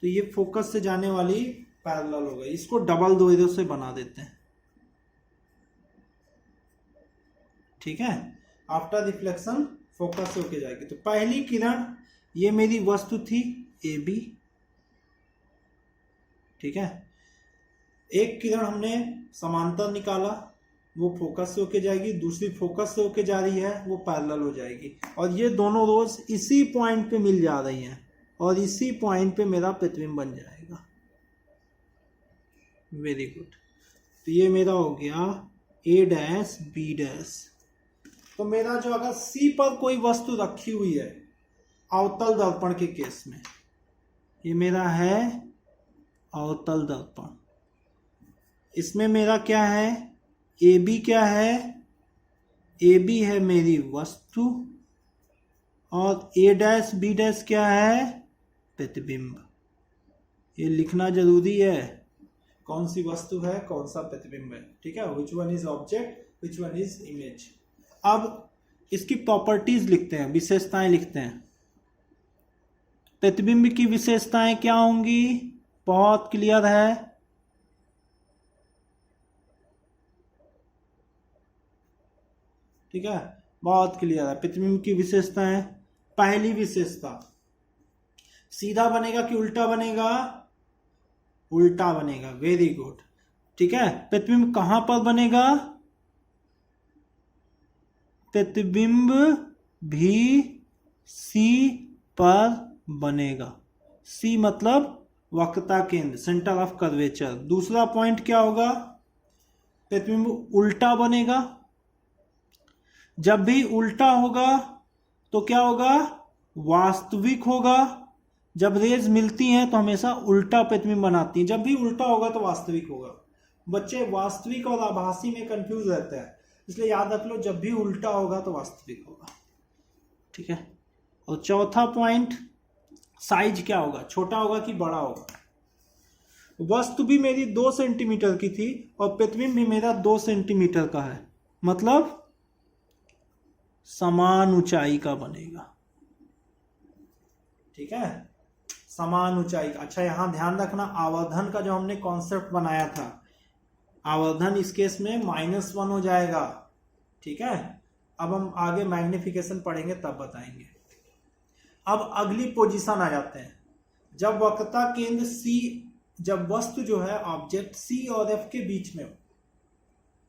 तो ये फोकस से जाने वाली पैरेलल हो गई। इसको डबल दो से बना देते हैं। ठीक है, आफ्टर रिफ्लेक्शन फोकस से होके जाएगी। तो पहली किरण ये मेरी वस्तु थी ए बी। ठीक है, एक किरण हमने समांतर निकाला, वो फोकस से होके जाएगी, दूसरी फोकस से होके जा रही है, वो पैरेलल हो जाएगी। और ये दोनों रोज इसी पॉइंट पे मिल जा रही हैं, और इसी पॉइंट पे मेरा प्रतिबिंब बन जाएगा। वेरी गुड, तो ये मेरा हो गया ए डैश बी डैश। तो मेरा जो अगर C पर कोई वस्तु रखी हुई है अवतल दर्पण के केस में, ये मेरा है अवतल दर्पण, इसमें मेरा क्या है, AB क्या है, AB है मेरी वस्तु और A डैश B डैश क्या है, प्रतिबिंब। ये लिखना जरूरी है, कौन सी वस्तु है, कौन सा प्रतिबिंब है, ठीक है। Which one is object, which one is image. अब इसकी प्रॉपर्टीज लिखते हैं, विशेषताएं लिखते हैं। प्रतिबिंब की विशेषताएं क्या होंगी, बहुत क्लियर है, ठीक है, बहुत क्लियर है। प्रतिबिंब की विशेषताएं, पहली विशेषता, सीधा बनेगा कि उल्टा बनेगा, उल्टा बनेगा, वेरी गुड, ठीक है। प्रतिबिंब कहां पर बनेगा, प्रतिबिंब भी C पर बनेगा। C मतलब वक्रता केंद्र, सेंटर ऑफ कर्वेचर। दूसरा पॉइंट क्या होगा, प्रतिबिंब उल्टा बनेगा। जब भी उल्टा होगा तो क्या होगा, वास्तविक होगा। जब रेज मिलती हैं तो हमेशा उल्टा प्रतिबिंब बनाती हैं, जब भी उल्टा होगा तो वास्तविक होगा। बच्चे वास्तविक और आभासी में कंफ्यूज रहते हैं, इसलिए याद रख लो, जब भी उल्टा होगा तो वास्तविक होगा, ठीक है। और चौथा पॉइंट, साइज क्या होगा, छोटा होगा कि बड़ा होगा। वस्तु भी मेरी 2 सेंटीमीटर की थी और प्रतिबिंब भी मेरा 2 सेंटीमीटर का है, मतलब समान ऊंचाई का बनेगा, ठीक है, समान ऊंचाई का। अच्छा, यहां ध्यान रखना, आवर्धन का जो हमने कॉन्सेप्ट बनाया था, आवर्धन इस केस में -1 हो जाएगा, ठीक है। अब हम आगे मैग्निफिकेशन पढ़ेंगे तब बताएंगे। अब अगली पोजीशन आ जाते हैं, जब वक्रता केंद्र C, जब वस्तु जो है ऑब्जेक्ट C और F के बीच में हो,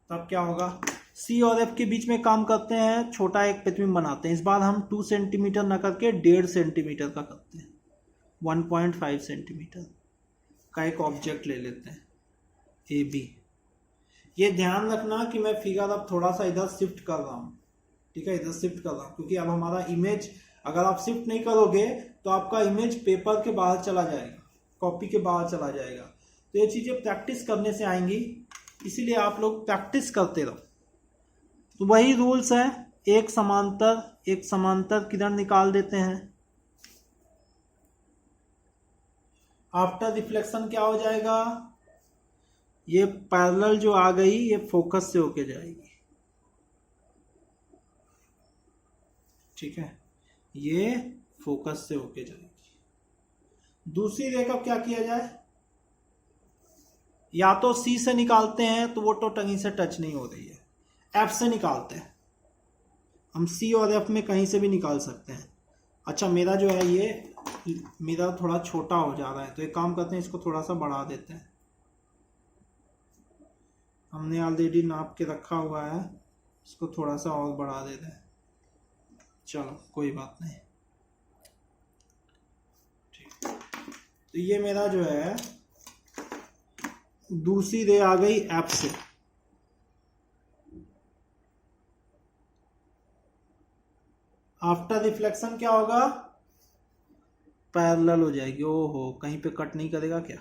तब क्या होगा, C और F के बीच में काम करते हैं, छोटा एक प्रतिबिंब बनाते हैं। इस बार हम 2 सेंटीमीटर न करके 1.5 सेंटीमीटर का करते हैं, 1.5 सेंटीमीटर का एक ऑब्जेक्ट ले लेते हैं AB। ये ध्यान रखना कि मैं फिगर अब थोड़ा सा इधर शिफ्ट कर रहा हूँ, ठीक है, इधर शिफ्ट कर रहा हूँ, क्योंकि अब हमारा इमेज, अगर आप शिफ्ट नहीं करोगे तो आपका इमेज पेपर के बाहर चला जाएगा, कॉपी के बाहर चला जाएगा। तो ये चीज़ें प्रैक्टिस करने से आएंगी, इसीलिए आप लोग प्रैक्टिस करते रहो। तो वही रूल्स है, एक समांतर किरण निकाल देते हैं। आफ्टर रिफ्लेक्शन क्या हो जाएगा, ये पैरेलल जो आ गई ये फोकस से होके जाएगी, ठीक है, ये फोकस से होके जाएगी। दूसरी रेखा क्या किया जाए, या तो C से निकालते हैं तो वो तो टंगी से टच नहीं हो रही है, F से निकालते हैं, हम C और F में कहीं से भी निकाल सकते हैं। अच्छा, मेरा जो है ये मेरा थोड़ा छोटा हो जा रहा है, तो एक काम करते हैं, इसको थोड़ा सा बढ़ा देते हैं। हमने ऑलरेडी नाप के रखा हुआ है, इसको थोड़ा सा और बढ़ा देते हैं, चलो कोई बात नहीं, ठीक। तो ये मेरा जो है दूसरी रे आ गई F से, आफ्टर रिफ्लेक्शन क्या होगा, पैरेलल हो जाएगी। ओहो, कहीं पे कट नहीं करेगा क्या,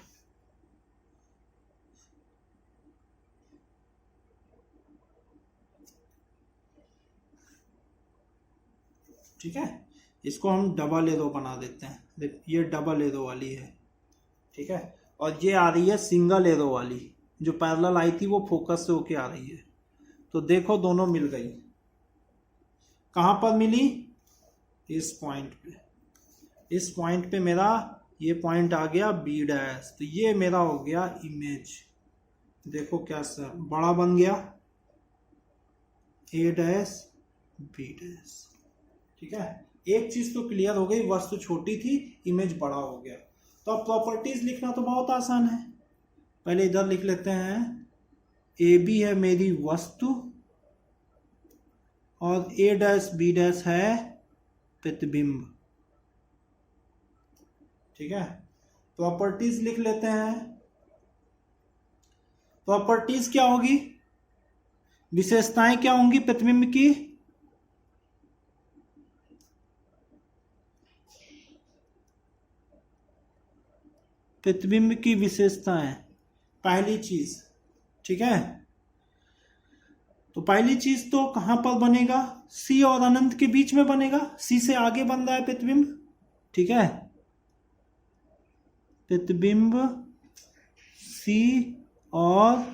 ठीक है, इसको हम डबल एरो बना देते हैं, ये डबल एरो वाली है, ठीक है, और ये आ रही है सिंगल एरो वाली, जो पैरेलल आई थी वो फोकस से होके आ रही है। तो देखो दोनों मिल गई, कहाँ पर मिली, इस पॉइंट पे, इस पॉइंट पे मेरा ये पॉइंट आ गया B डैश, तो ये मेरा हो गया इमेज। देखो क्या सर बड़ा बन गया, A डैश B डैश, ठीक है। एक चीज तो क्लियर हो गई, वस्तु छोटी थी, इमेज बड़ा हो गया। तो अब प्रॉपर्टीज लिखना तो बहुत आसान है, पहले इधर लिख लेते हैं, AB है मेरी वस्तु और A डैश B डैश है प्रतिबिंब, ठीक है। प्रॉपर्टीज लिख लेते हैं, प्रॉपर्टीज क्या होगी, विशेषताएं क्या होंगी प्रतिबिंब की, प्रतिबिंब की विशेषताएं। पहली चीज, ठीक है, तो पहली चीज तो कहां पर बनेगा, सी और अनंत के बीच में बनेगा, सी से आगे बन रहा है प्रतिबिंब, ठीक है, प्रतिबिंब सी और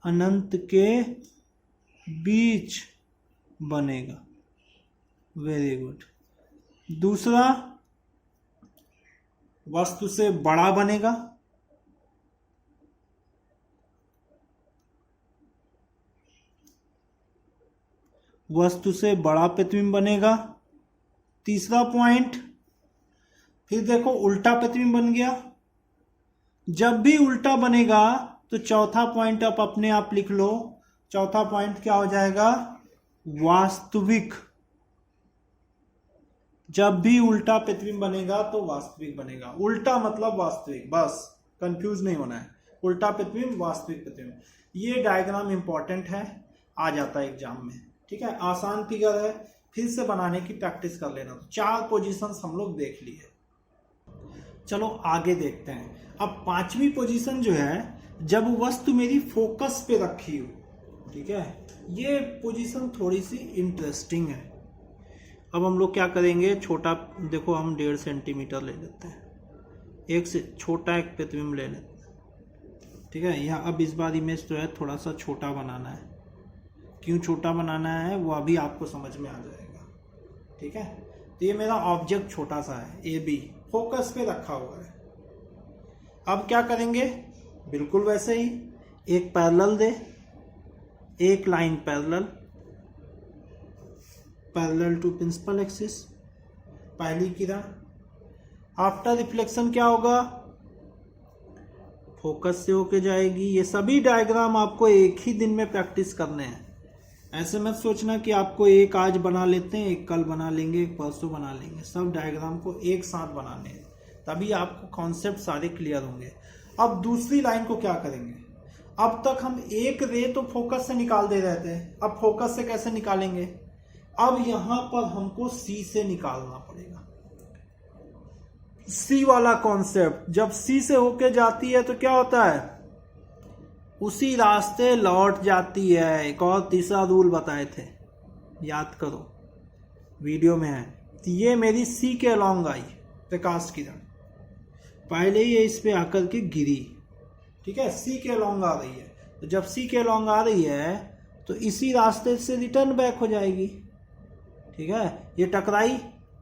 अनंत के बीच बनेगा। Very good. दूसरा, वस्तु से बड़ा बनेगा, वस्तु से बड़ा प्रतिबिंब बनेगा। तीसरा पॉइंट, फिर देखो उल्टा प्रतिबिंब बन गया। जब भी उल्टा बनेगा तो चौथा पॉइंट आप अपने आप लिख लो। चौथा पॉइंट क्या हो जाएगा, वास्तविक। जब भी उल्टा प्रतिबिंब बनेगा तो वास्तविक बनेगा। उल्टा मतलब वास्तविक, बस कंफ्यूज नहीं होना है। उल्टा प्रतिबिंब, वास्तविक प्रतिबिंब। ये डायग्राम इंपॉर्टेंट है, आ जाता है एग्जाम में, ठीक है। आसान फिगर है, फिर से बनाने की प्रैक्टिस कर लेना। तो 4 पोजीशंस हम लोग देख लिए। चलो आगे देखते हैं। अब 5वीं पोजीशन जो है, जब वस्तु मेरी फोकस पे रखी हो, ठीक है, ये पोजीशन थोड़ी सी इंटरेस्टिंग है। अब हम लोग क्या करेंगे, छोटा, देखो हम 1.5 सेंटीमीटर ले लेते हैं, एक से छोटा एक प्रतिबिंब ले लेते हैं, ठीक है। यहाँ अब इस बार इमेज जो है थोड़ा सा छोटा बनाना है। क्यों छोटा बनाना है वो अभी आपको समझ में आ जाएगा, ठीक है। तो ये मेरा ऑब्जेक्ट छोटा सा है, ए बी, फोकस पे रखा हुआ है। अब क्या करेंगे, बिल्कुल वैसे ही एक पैरेलल दे, एक line parallel to principal axis, पहली किरण। आफ्टर रिफ्लेक्शन क्या होगा, फोकस से होके जाएगी। ये सभी डायग्राम आपको एक ही दिन में प्रैक्टिस करने हैं। ऐसे मत सोचना कि आपको एक आज बना लेते हैं, एक कल बना लेंगे, एक परसों बना लेंगे। सब डायग्राम को एक साथ बनाने हैं, तभी आपको कॉन्सेप्ट सारे क्लियर होंगे। अब दूसरी लाइन को क्या करेंगे, अब तक हम एक रे तो फोकस से निकाल दे रहे थे, अब फोकस से कैसे निकालेंगे। अब यहां पर हमको सी से निकालना पड़ेगा। सी वाला कॉन्सेप्ट, जब सी से होके जाती है तो क्या होता है, उसी रास्ते लौट जाती है। एक और तीसरा रूल बताए थे, याद करो, वीडियो में है। तो ये मेरी सी के अलॉन्ग आई प्रकाश किरण, पहले ही इस पे आकर के गिरी, ठीक है, सी के अलॉन्ग आ रही है। तो जब सी के अलॉन्ग आ रही है तो इसी रास्ते से रिटर्न बैक हो जाएगी, ठीक है। ये टकराई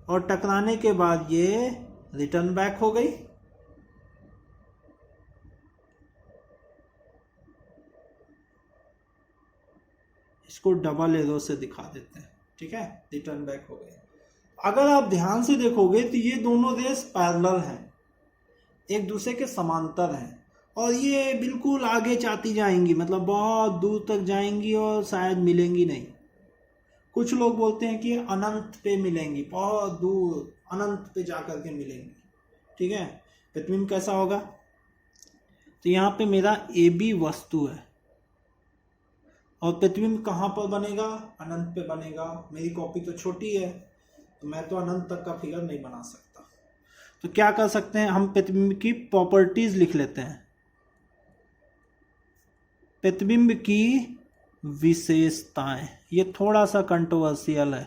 और टकराने के बाद ये रिटर्न बैक हो गई। इसको डबल एरो से दिखा देते हैं, ठीक है, रिटर्न बैक हो गए। अगर आप ध्यान से देखोगे तो ये दोनों रेस पैरेलल हैं, एक दूसरे के समांतर हैं, और ये बिल्कुल आगे जाती जाएंगी, मतलब बहुत दूर तक जाएंगी और शायद मिलेंगी नहीं। कुछ लोग बोलते हैं कि अनंत पे मिलेंगी, बहुत दूर अनंत पे जाकर के मिलेंगी, ठीक है। प्रतिबिंब कैसा होगा, तो यहाँ पे मेरा ए बी वस्तु है और प्रतिबिंब कहाँ पर बनेगा, अनंत पे बनेगा। मेरी कॉपी तो छोटी है तो मैं तो अनंत तक का फिगर नहीं बना सकता। तो क्या कर सकते हैं, हम प्रतिबिंब की प्रॉपर्टीज लिख लेते हैं। प्रतिबिंब की विशेषताएं, ये थोड़ा सा कंट्रोवर्शियल है।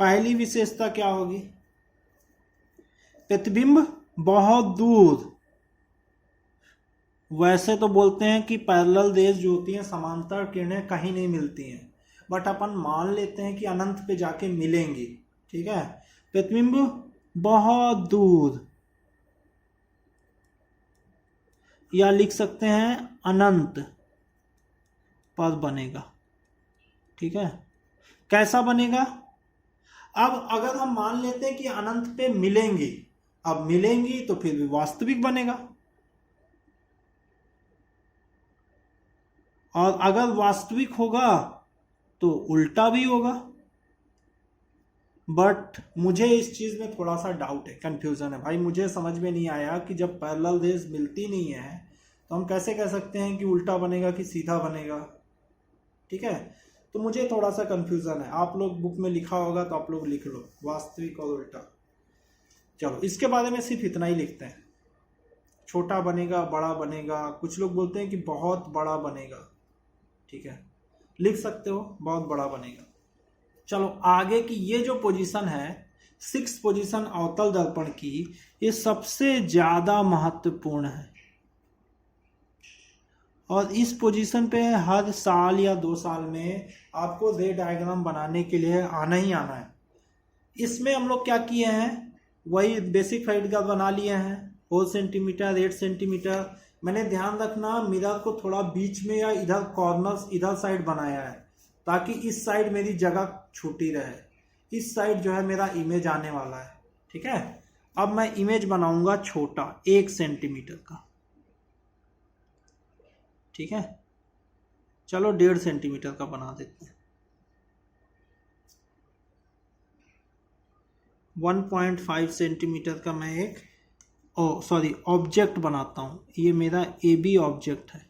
पहली विशेषता क्या होगी, प्रतिबिंब बहुत दूर। वैसे तो बोलते हैं कि पैरेलल रेज जो होती हैं, समांतर किरणें कहीं नहीं मिलती हैं, बट अपन मान लेते हैं कि अनंत पे जाके मिलेंगी, ठीक है। प्रतिबिंब बहुत दूर, या लिख सकते हैं अनंत पर बनेगा, ठीक है। कैसा बनेगा, अब अगर हम मान लेते हैं कि अनंत पे मिलेंगी, अब मिलेंगी तो फिर भी वास्तविक बनेगा, और अगर वास्तविक होगा तो उल्टा भी होगा। बट मुझे इस चीज में थोड़ा सा डाउट है, कंफ्यूजन है भाई। मुझे समझ में नहीं आया कि जब पैरेलल रेज मिलती नहीं है तो हम कैसे कह सकते हैं कि उल्टा बनेगा कि सीधा बनेगा, ठीक है। तो मुझे थोड़ा सा कंफ्यूजन है। आप लोग बुक में लिखा होगा तो आप लोग लिख लो, वास्तविक और उल्टा। चलो इसके बारे में सिर्फ इतना ही लिखते हैं, छोटा बनेगा बड़ा बनेगा, कुछ लोग बोलते हैं कि बहुत बड़ा बनेगा, ठीक है, लिख सकते हो बहुत बड़ा बनेगा। चलो आगे की ये जो पोजीशन है 6th पोजीशन अवतल दर्पण की, ये सबसे ज्यादा महत्वपूर्ण है और इस पोजीशन पे हर साल या 2 साल में आपको रे डायग्राम बनाने के लिए आना ही आना है। इसमें हम लोग क्या किए हैं, वही बेसिक फाइट का बना लिए हैं, 4 सेंटीमीटर 8 सेंटीमीटर। मैंने ध्यान रखना मिरर को थोड़ा बीच में या इधर कॉर्नर्स इधर साइड बनाया है ताकि इस साइड मेरी जगह छूटी रहे, इस साइड जो है मेरा इमेज आने वाला है, ठीक है। अब मैं इमेज बनाऊंगा छोटा 1 सेंटीमीटर का, ठीक है, चलो 1.5 सेंटीमीटर का बना देते हैं। 1.5 सेंटीमीटर का मैं एक ऑब्जेक्ट बनाता हूं, ये मेरा AB ऑब्जेक्ट है,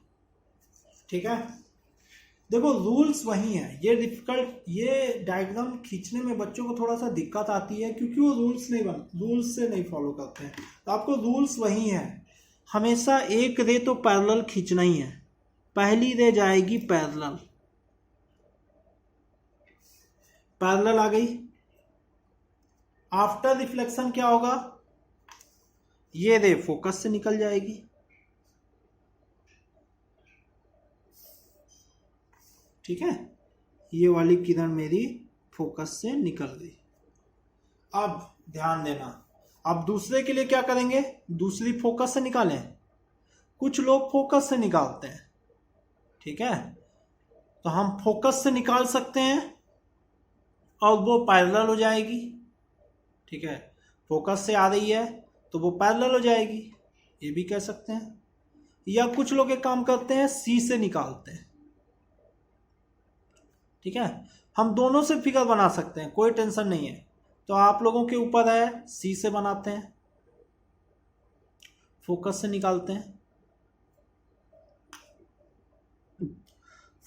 ठीक है। देखो रूल्स वही है, ये डिफिकल्ट, ये डायग्राम खींचने में बच्चों को थोड़ा सा दिक्कत आती है क्योंकि वो रूल्स से नहीं फॉलो करते हैं। तो आपको रूल्स वही है, हमेशा एक रे तो पैरेलल खींचना ही है, पहली रे जाएगी पैरेलल, पैरेलल आ गई, आफ्टर रिफ्लेक्शन क्या होगा, ये रे फोकस से निकल जाएगी, ठीक है, ये वाली किरण मेरी फोकस से निकल गई। अब ध्यान देना, अब दूसरे के लिए क्या करेंगे, दूसरी फोकस से निकालें, कुछ लोग फोकस से निकालते हैं, ठीक है, तो हम फोकस से निकाल सकते हैं और वो पैरेलल हो जाएगी, ठीक है, फोकस से आ रही है तो वो पैरेलल हो जाएगी, ये भी कह सकते हैं। या कुछ लोग एक काम करते हैं सी से निकालते हैं, ठीक है, हम दोनों से फिगर बना सकते हैं, कोई टेंशन नहीं है, तो आप लोगों के ऊपर है, सी से बनाते हैं, फोकस से निकालते हैं,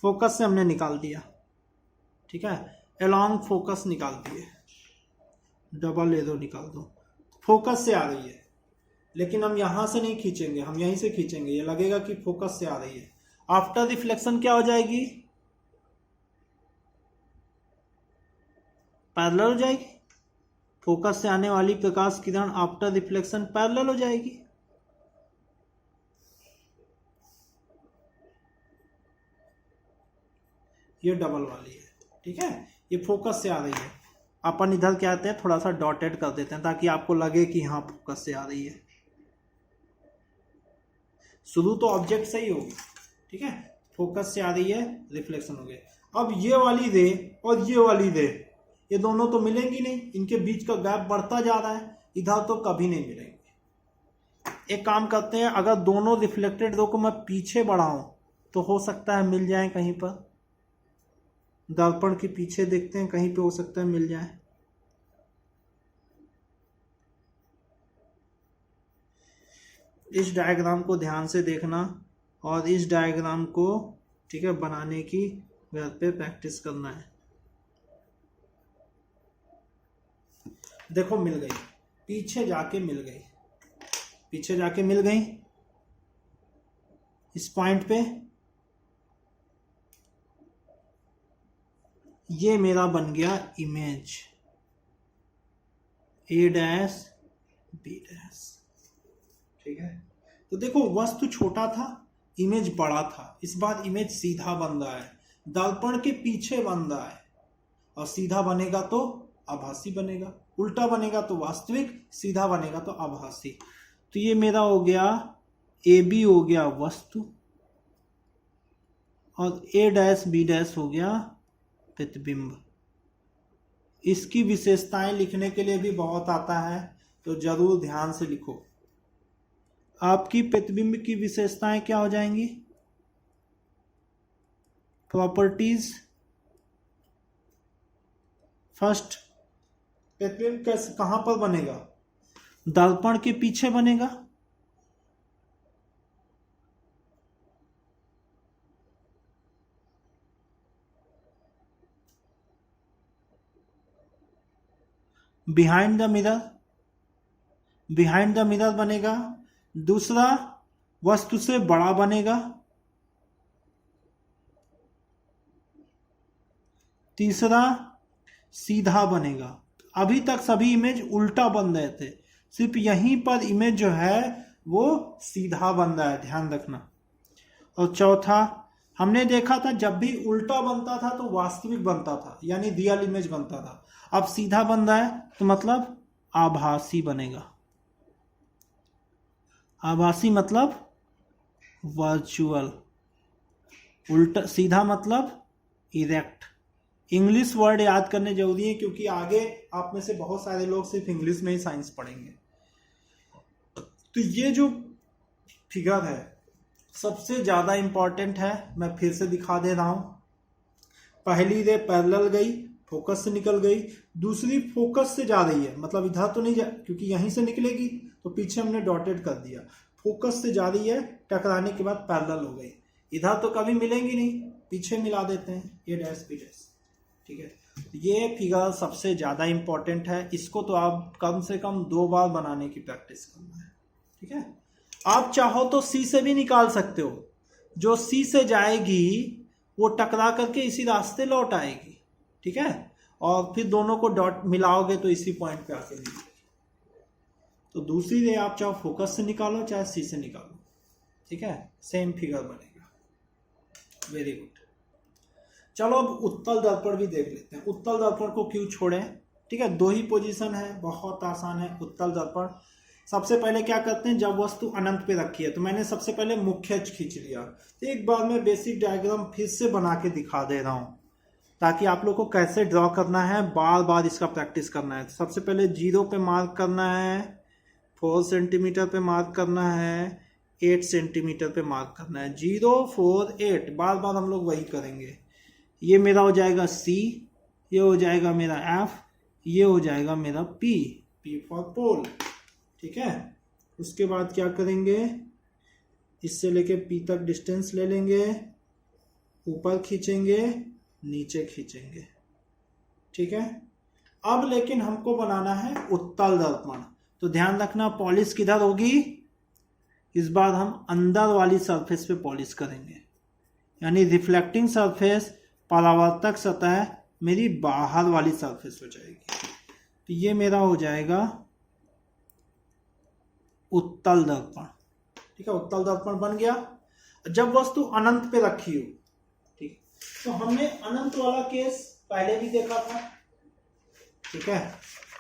फोकस से हमने निकाल दिया, ठीक है, अलोंग फोकस निकाल दिए, डबल एरो निकाल दो, फोकस से आ रही है, लेकिन हम यहां से नहीं खींचेंगे, हम यहीं से खींचेंगे, ये लगेगा कि फोकस से आ रही है। आफ्टर रिफ्लेक्शन क्या हो जाएगी, पैरेलल हो जाएगी, फोकस से आने वाली प्रकाश किरण आफ्टर रिफ्लेक्शन पैरेलल हो जाएगी, ये डबल वाली है, ठीक है, ये फोकस से आ रही है, अपन इधर क्या आते हैं थोड़ा सा डॉटेड कर देते हैं ताकि आपको लगे कि हाँ फोकस से आ रही है, शुरू तो ऑब्जेक्ट से ही होगी, ठीक है, फोकस से आ रही है, रिफ्लेक्शन हो गया। अब ये वाली रे और ये वाली रे, ये दोनों तो मिलेंगी नहीं, इनके बीच का गैप बढ़ता जा रहा है, इधर तो कभी नहीं मिलेंगे। एक काम करते हैं, अगर दोनों रिफ्लेक्टेड रो को मैं पीछे बढ़ाऊं तो हो सकता है मिल जाए कहीं पर, दर्पण के पीछे देखते हैं, कहीं पे हो सकता है मिल जाए, इस डायग्राम को ध्यान से देखना और इस डायग्राम को, ठीक है, बनाने की घर पे प्रैक्टिस करना है। देखो मिल गई, पीछे जाके मिल गई, पीछे जाके मिल गई, इस पॉइंट पे ये मेरा बन गया image A dash B dash, ठीक है। तो देखो वस्तु छोटा था, इमेज बड़ा था, इस बार इमेज सीधा बन रहा है, दर्पण के पीछे बन रहा है, और सीधा बनेगा तो आभासी बनेगा, उल्टा बनेगा तो वास्तविक, सीधा बनेगा तो आभासी। तो ये मेरा हो गया AB हो गया वस्तु और A डैश B डैश हो गया प्रतिबिंब। इसकी विशेषताएं लिखने के लिए भी बहुत आता है, तो जरूर ध्यान से लिखो। आपकी प्रतिबिंब की विशेषताएं क्या हो जाएंगी, प्रॉपर्टीज, फर्स्ट प्रतिबिंब कैसे कहां पर बनेगा, दर्पण के पीछे बनेगा, behind the mirror, behind the mirror बनेगा। दूसरा, वस्तु से बड़ा बनेगा। तीसरा, सीधा बनेगा। अभी तक सभी इमेज उल्टा बन रहे थे, सिर्फ यहीं पर इमेज जो है वो सीधा बन रहा है, ध्यान रखना। और चौथा, हमने देखा था जब भी उल्टा बनता था तो वास्तविक बनता था, यानी रियल इमेज बनता था। अब सीधा बन रहा है तो मतलब आभासी बनेगा। आभासी मतलब वर्चुअल। उल्टा सीधा मतलब इरेक्ट। इंग्लिश वर्ड याद करने जरूरी है, क्योंकि आगे आप में से बहुत सारे लोग सिर्फ इंग्लिश में ही साइंस पढ़ेंगे। तो ये जो फिगर है सबसे ज्यादा इंपॉर्टेंट है, मैं फिर से दिखा दे रहा हूं। पहली रे पैरेलल गई, फोकस से निकल गई। दूसरी फोकस से जा रही है, मतलब इधर तो नहीं जा, क्योंकि यहीं से निकलेगी तो पीछे हमने डॉटेड कर दिया। फोकस से जा रही है, टकराने के बाद पैरेलल हो गई। इधर तो कभी मिलेंगी नहीं, पीछे मिला देते हैं, ए डैश बी डैश। ठीक है, ये फिगर सबसे ज्यादा इंपॉर्टेंट है। इसको तो आप कम से कम 2 बार बनाने की प्रैक्टिस करना है। ठीक है, आप चाहो तो सी से भी निकाल सकते हो। जो सी से जाएगी वो टकरा करके इसी रास्ते लौट आएगी। ठीक है, और फिर दोनों को डॉट मिलाओगे तो इसी पॉइंट पे आके मिलेगी। तो दूसरी रे आप चाहे फोकस से निकालो चाहे सी से निकालो, ठीक है, सेम फिगर बनेगा। Very good. चलो अब उत्तल दर्पण भी देख लेते हैं। उत्तल दर्पण को क्यों छोड़ें? ठीक है, 2 ही पोजीशन है, बहुत आसान है उत्तल दर्पण। सबसे पहले क्या करते हैं, जब वस्तु अनंत पे रखी है तो मैंने सबसे पहले मुख्य अक्ष खींच लिया। तो एक बार मैं बेसिक डायग्राम फिर से बना के दिखा दे रहा हूँ, ताकि आप लोग को कैसे ड्रॉ करना है बार बार इसका प्रैक्टिस करना है। सबसे पहले 0 पे मार्क करना है, 4 सेंटीमीटर पे मार्क करना है, 8 सेंटीमीटर पे मार्क करना है। 0, 4, 8 बार बार हम लोग वही करेंगे। ये मेरा हो जाएगा C, ये हो जाएगा मेरा F, ये हो जाएगा मेरा P, P फॉर पोल। ठीक है, उसके बाद क्या करेंगे, इससे लेके P तक डिस्टेंस ले लेंगे, ऊपर खींचेंगे, नीचे खींचेंगे। ठीक है, अब लेकिन हमको बनाना है उत्तल दर्पण। तो ध्यान रखना, पॉलिश किधर होगी, इस बार हम अंदर वाली सरफेस पे पॉलिश करेंगे, यानी रिफ्लेक्टिंग सरफेस, परावर्तक सतह मेरी बाहर वाली सरफेस हो जाएगी। तो ये मेरा हो जाएगा उत्तल दर्पण। ठीक है, उत्तल दर्पण बन गया जब वस्तु अनंत पे रखी हो। ठीक, तो हमने अनंत वाला केस पहले भी देखा था। ठीक है,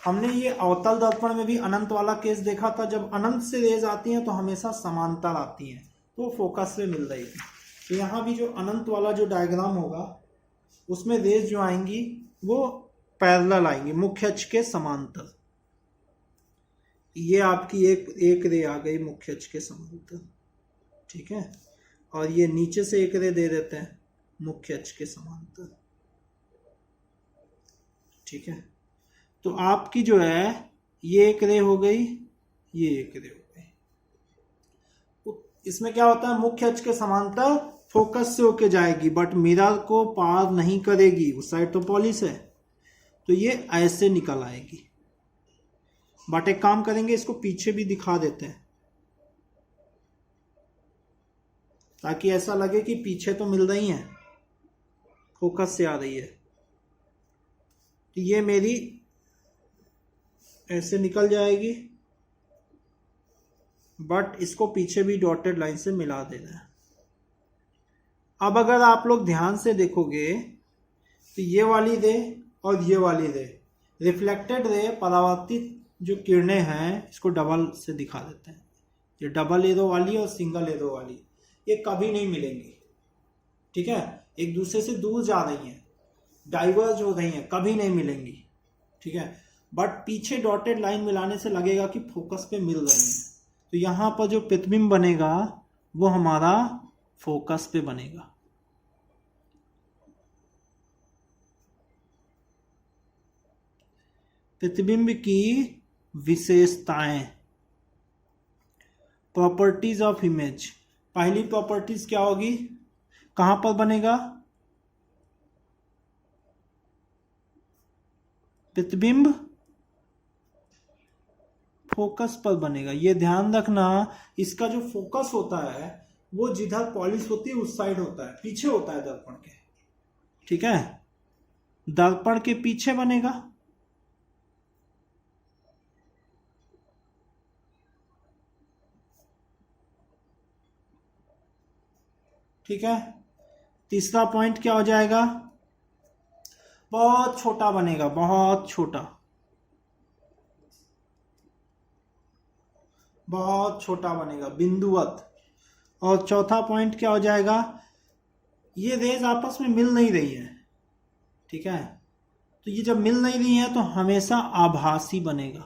हमने ये अवतल दर्पण में भी अनंत वाला केस देखा था। जब अनंत से रेज आती हैं तो हमेशा समांतर आती हैं, तो फोकस से मिल रही थी। तो यहाँ भी जो अनंत वाला जो डायग्राम होगा उसमें रेज जो आएंगी वो पैरेलल आएंगी, मुख्य अक्ष के समांतर। ये आपकी एक रे आ गई मुख्य अक्ष के समांतर। ठीक है, और ये नीचे से एक रे दे देते हैं मुख्य अक्ष के समांतर। ठीक है, तो आपकी जो है ये एक रे हो गई, ये एक रे हो गई। इसमें क्या होता है, मुख्य अक्ष के समांतर फोकस से होके जाएगी, बट मिरर को पार नहीं करेगी, उस साइड तो पॉलिश है, तो ये ऐसे निकल आएगी। बट एक काम करेंगे, इसको पीछे भी दिखा देते हैं ताकि ऐसा लगे कि पीछे तो मिल रही है, फोकस से आ रही है। तो ये मेरी ऐसे निकल जाएगी, बट इसको पीछे भी डॉटेड लाइन से मिला देना है। अब अगर आप लोग ध्यान से देखोगे तो ये वाली रे और ये वाली रे, रिफ्लेक्टेड रे, परावर्तित जो किरणें हैं, इसको डबल से दिखा देते हैं। ये डबल एरो वाली और सिंगल एरो वाली, ये कभी नहीं मिलेंगी। ठीक है, एक दूसरे से दूर जा रही हैं, डाइवर्ज हो रही हैं, कभी नहीं मिलेंगी। ठीक है, बट पीछे डॉटेड लाइन मिलाने से लगेगा कि फोकस पे मिल रही हैं। तो यहाँ पर जो प्रतिबिंब बनेगा वो हमारा फोकस पे बनेगा। प्रतिबिंब की विशेषताएं, प्रॉपर्टीज ऑफ इमेज। पहली प्रॉपर्टीज क्या होगी, कहां पर बनेगा, प्रतिबिंब फोकस पर बनेगा। ये ध्यान रखना, इसका जो फोकस होता है वो जिधर पॉलिश होती है उस साइड होता है, पीछे होता है दर्पण के, ठीक है, दर्पण के पीछे बनेगा। ठीक है, तीसरा पॉइंट क्या हो जाएगा, बहुत छोटा बनेगा, बहुत छोटा, बहुत छोटा बनेगा, बिंदुवत। और चौथा पॉइंट क्या हो जाएगा, ये रेज आपस में मिल नहीं रही है, ठीक है, तो ये जब मिल नहीं रही है तो हमेशा आभासी बनेगा,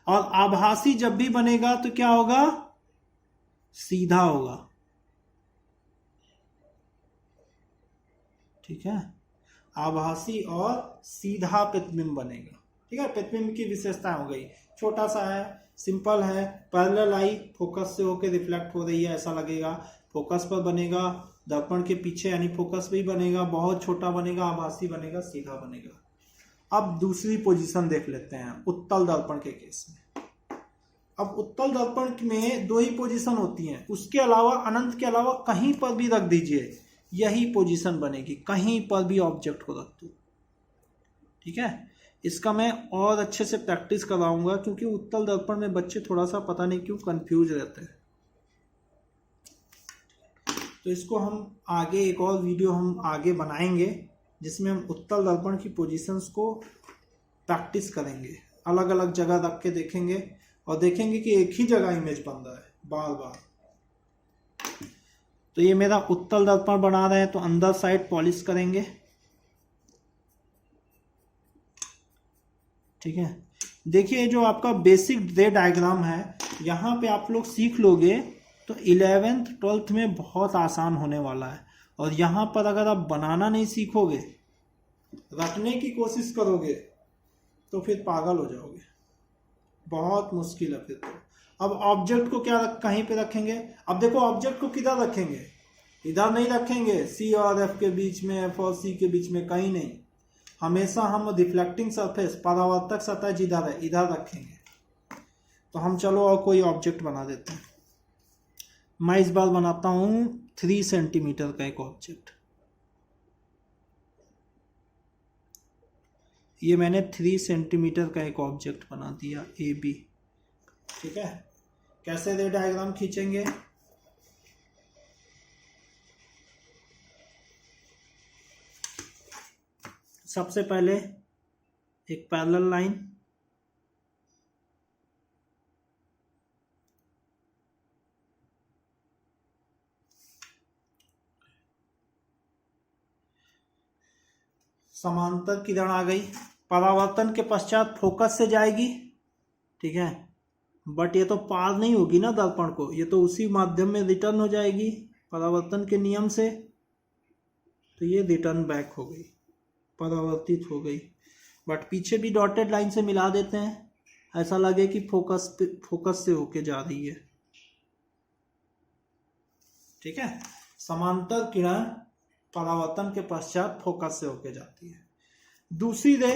और आभासी जब भी बनेगा तो क्या होगा, सीधा होगा, ठीक है, आभासी और सीधा प्रतिबिंब बनेगा। ठीक है, प्रतिबिंब की विशेषता हो गई, छोटा सा है, सिंपल है, पैरेलल आई, फोकस से होकर रिफ्लेक्ट हो रही है ऐसा लगेगा, फोकस पर बनेगा, दर्पण के पीछे यानी फोकस पे ही बनेगा, बहुत छोटा बनेगा, आभासी बनेगा, सीधा बनेगा। अब दूसरी पोजीशन देख लेते हैं उत्तल दर्पण के केस में। अब उत्तल दर्पण में दो ही पोजीशन होती हैं, उसके अलावा अनंत के अलावा कहीं पर भी रख दीजिए यही पोजीशन बनेगी, कहीं पर भी ऑब्जेक्ट को रख दो। ठीक है, इसका मैं और अच्छे से प्रैक्टिस कराऊंगा क्योंकि उत्तल दर्पण में बच्चे थोड़ा सा पता नहीं क्यों कंफ्यूज रहते हैं। तो इसको हम आगे एक और वीडियो हम आगे बनाएंगे जिसमें हम उत्तल दर्पण की पोजीशंस को प्रैक्टिस करेंगे, अलग अलग जगह रख के देखेंगे और देखेंगे कि एक ही जगह इमेज बन रहा है बार बार। तो ये मेरा उत्तल दर्पण बना रहे हैं, तो अंदर साइड पॉलिश करेंगे। ठीक है, देखिए जो आपका बेसिक रे डायग्राम है यहाँ पे आप लोग सीख लोगे तो 11th 12th में बहुत आसान होने वाला है। और यहाँ पर अगर आप बनाना नहीं सीखोगे, रखने की कोशिश करोगे तो फिर पागल हो जाओगे, बहुत मुश्किल है फिर तो। अब ऑब्जेक्ट को क्या कहीं पे रखेंगे, अब देखो ऑब्जेक्ट को किधर रखेंगे, इधर नहीं रखेंगे, सी और एफ के बीच में, एफ और सी के बीच में, कहीं नहीं, हमेशा हम रिफ्लेक्टिंग सरफेस, परावर्तक सतह जिधर है इधर रखेंगे। तो हम चलो और कोई ऑब्जेक्ट बना देते हैं। मैं इस बार बनाता हूं 3 सेंटीमीटर का एक ऑब्जेक्ट। ये मैंने 3 सेंटीमीटर का एक ऑब्जेक्ट बना दिया, ए बी। ठीक है, कैसे रे डायग्राम खींचेंगे, सबसे पहले एक पैरेलल लाइन, समांतर किरण आ गई, परावर्तन के पश्चात फोकस से जाएगी। ठीक है, बट ये तो पार नहीं होगी ना दर्पण को, ये तो उसी माध्यम में रिटर्न हो जाएगी परावर्तन के नियम से, तो ये रिटर्न बैक हो गई, परावर्तित हो गई। बट पीछे भी डॉटेड लाइन से मिला देते हैं, ऐसा लगे कि फोकस से होके जा रही है। ठीक है, समांतर किरण परावर्तन के पश्चात फोकस से होके जाती है। दूसरी रे,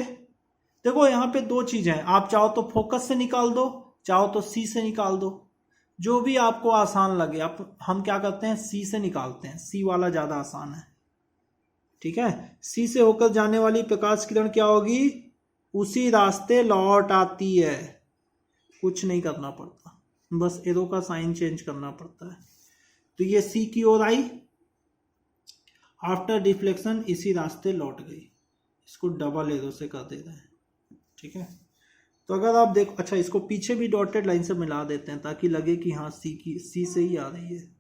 देखो यहाँ पे दो चीजें हैं, आप चाहो तो फोकस से निकाल दो, चाहो तो सी से निकाल दो, जो भी आपको आसान लगे। आप हम क्या करते हैं, सी से निकालते हैं, सी वाला ज्यादा आसान है। ठीक है, सी से होकर जाने वाली प्रकाश किरण क्या होगी, उसी रास्ते लौट आती है, कुछ नहीं करना पड़ता, बस एरो का साइन चेंज करना पड़ता है। तो ये सी की ओर आई, आफ्टर डिफ्लेक्शन इसी रास्ते लौट गई, इसको डबल एरो से कर दे रहे हैं। ठीक है, तो अगर आप देखो, अच्छा इसको पीछे भी डॉटेड लाइन से मिला देते हैं ताकि लगे कि हाँ सी से ही आ रही है।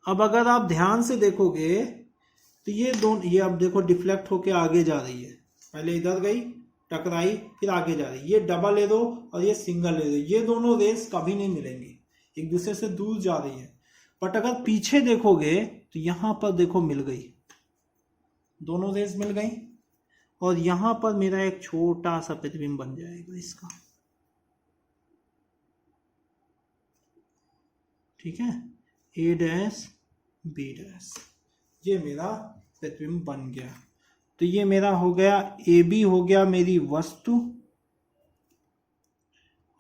अब अगर आप ध्यान से देखोगे तो ये अब देखो डिफ्लेक्ट होके आगे जा रही है, पहले इधर गई, टकराई, फिर आगे जा रही है। ये डबल एरो और ये सिंगल एरो, ये दोनों रेस कभी नहीं मिलेंगी, एक दूसरे से दूर जा रही है। बट अगर पीछे देखोगे तो यहां पर देखो मिल गई, दोनों रेस मिल गई, और यहां पर मेरा एक छोटा सा प्रतिबिंब बन जाएगा इसका। ठीक है, ए डैश बी डैश, ये मेरा प्रतिबिंब बन गया। तो ये मेरा हो गया ए बी हो गया मेरी वस्तु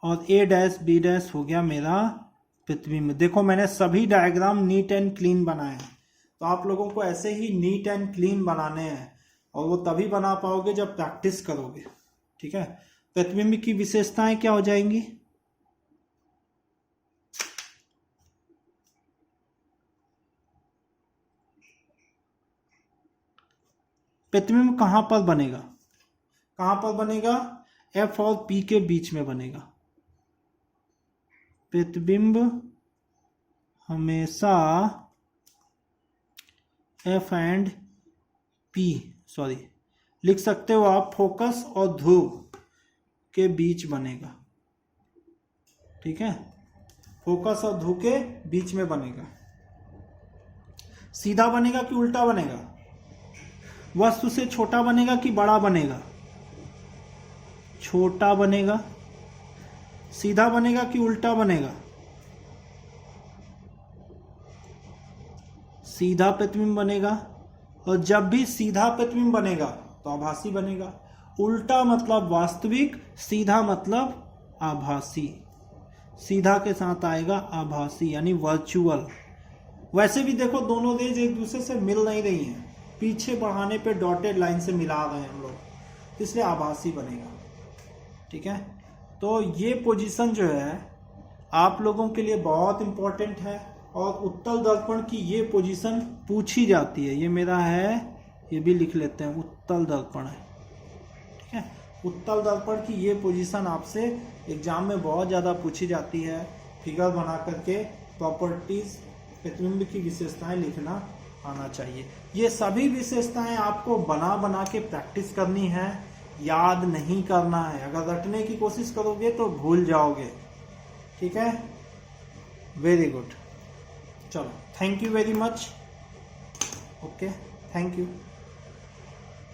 और ए डैश बी डैश हो गया मेरा प्रतिबिंब। देखो मैंने सभी डायग्राम नीट एंड क्लीन बनाए हैं, तो आप लोगों को ऐसे ही नीट एंड क्लीन बनाने हैं और वो तभी बना पाओगे जब प्रैक्टिस करोगे। ठीक है, प्रतिबिंब की विशेषताएं क्या हो जाएंगी? प्रतिबिंब कहां पर बनेगा? कहां पर बनेगा? एफ और पी के बीच में बनेगा। प्रतिबिंब हमेशा एफ एंड पी, सॉरी लिख सकते हो आप, फोकस और ध्रुव के बीच बनेगा। ठीक है, फोकस और ध्रुव के बीच में बनेगा। सीधा बनेगा कि उल्टा बनेगा? वस्तु से छोटा बनेगा कि बड़ा बनेगा? छोटा बनेगा। सीधा बनेगा कि उल्टा बनेगा? सीधा प्रतिबिंब बनेगा। और जब भी सीधा प्रतिबिंब बनेगा तो आभासी बनेगा। उल्टा मतलब वास्तविक, सीधा मतलब आभासी। सीधा के साथ आएगा आभासी यानी वर्चुअल। वैसे भी देखो दोनों रेज एक दूसरे से मिल नहीं रही हैं, पीछे बढ़ाने पे डॉटेड लाइन से मिला रहे हैं हम लोग, इसलिए आभासी बनेगा। ठीक है, तो ये पोजीशन जो है आप लोगों के लिए बहुत इंपॉर्टेंट है और उत्तल दर्पण की ये पोजीशन पूछी जाती है। ये मेरा है, ये भी लिख लेते हैं, उत्तल दर्पण है। ठीक है, उत्तल दर्पण की ये पोजीशन आपसे एग्जाम में बहुत ज़्यादा पूछी जाती है। फिगर बना करके प्रॉपर्टीज, प्रतिबिंब की विशेषताएं लिखना आना चाहिए। ये सभी विशेषताएं आपको बना बना के प्रैक्टिस करनी है, याद नहीं करना है। अगर रटने की कोशिश करोगे तो भूल जाओगे। ठीक है, वेरी गुड। चलो, thank you very much. Okay, thank you.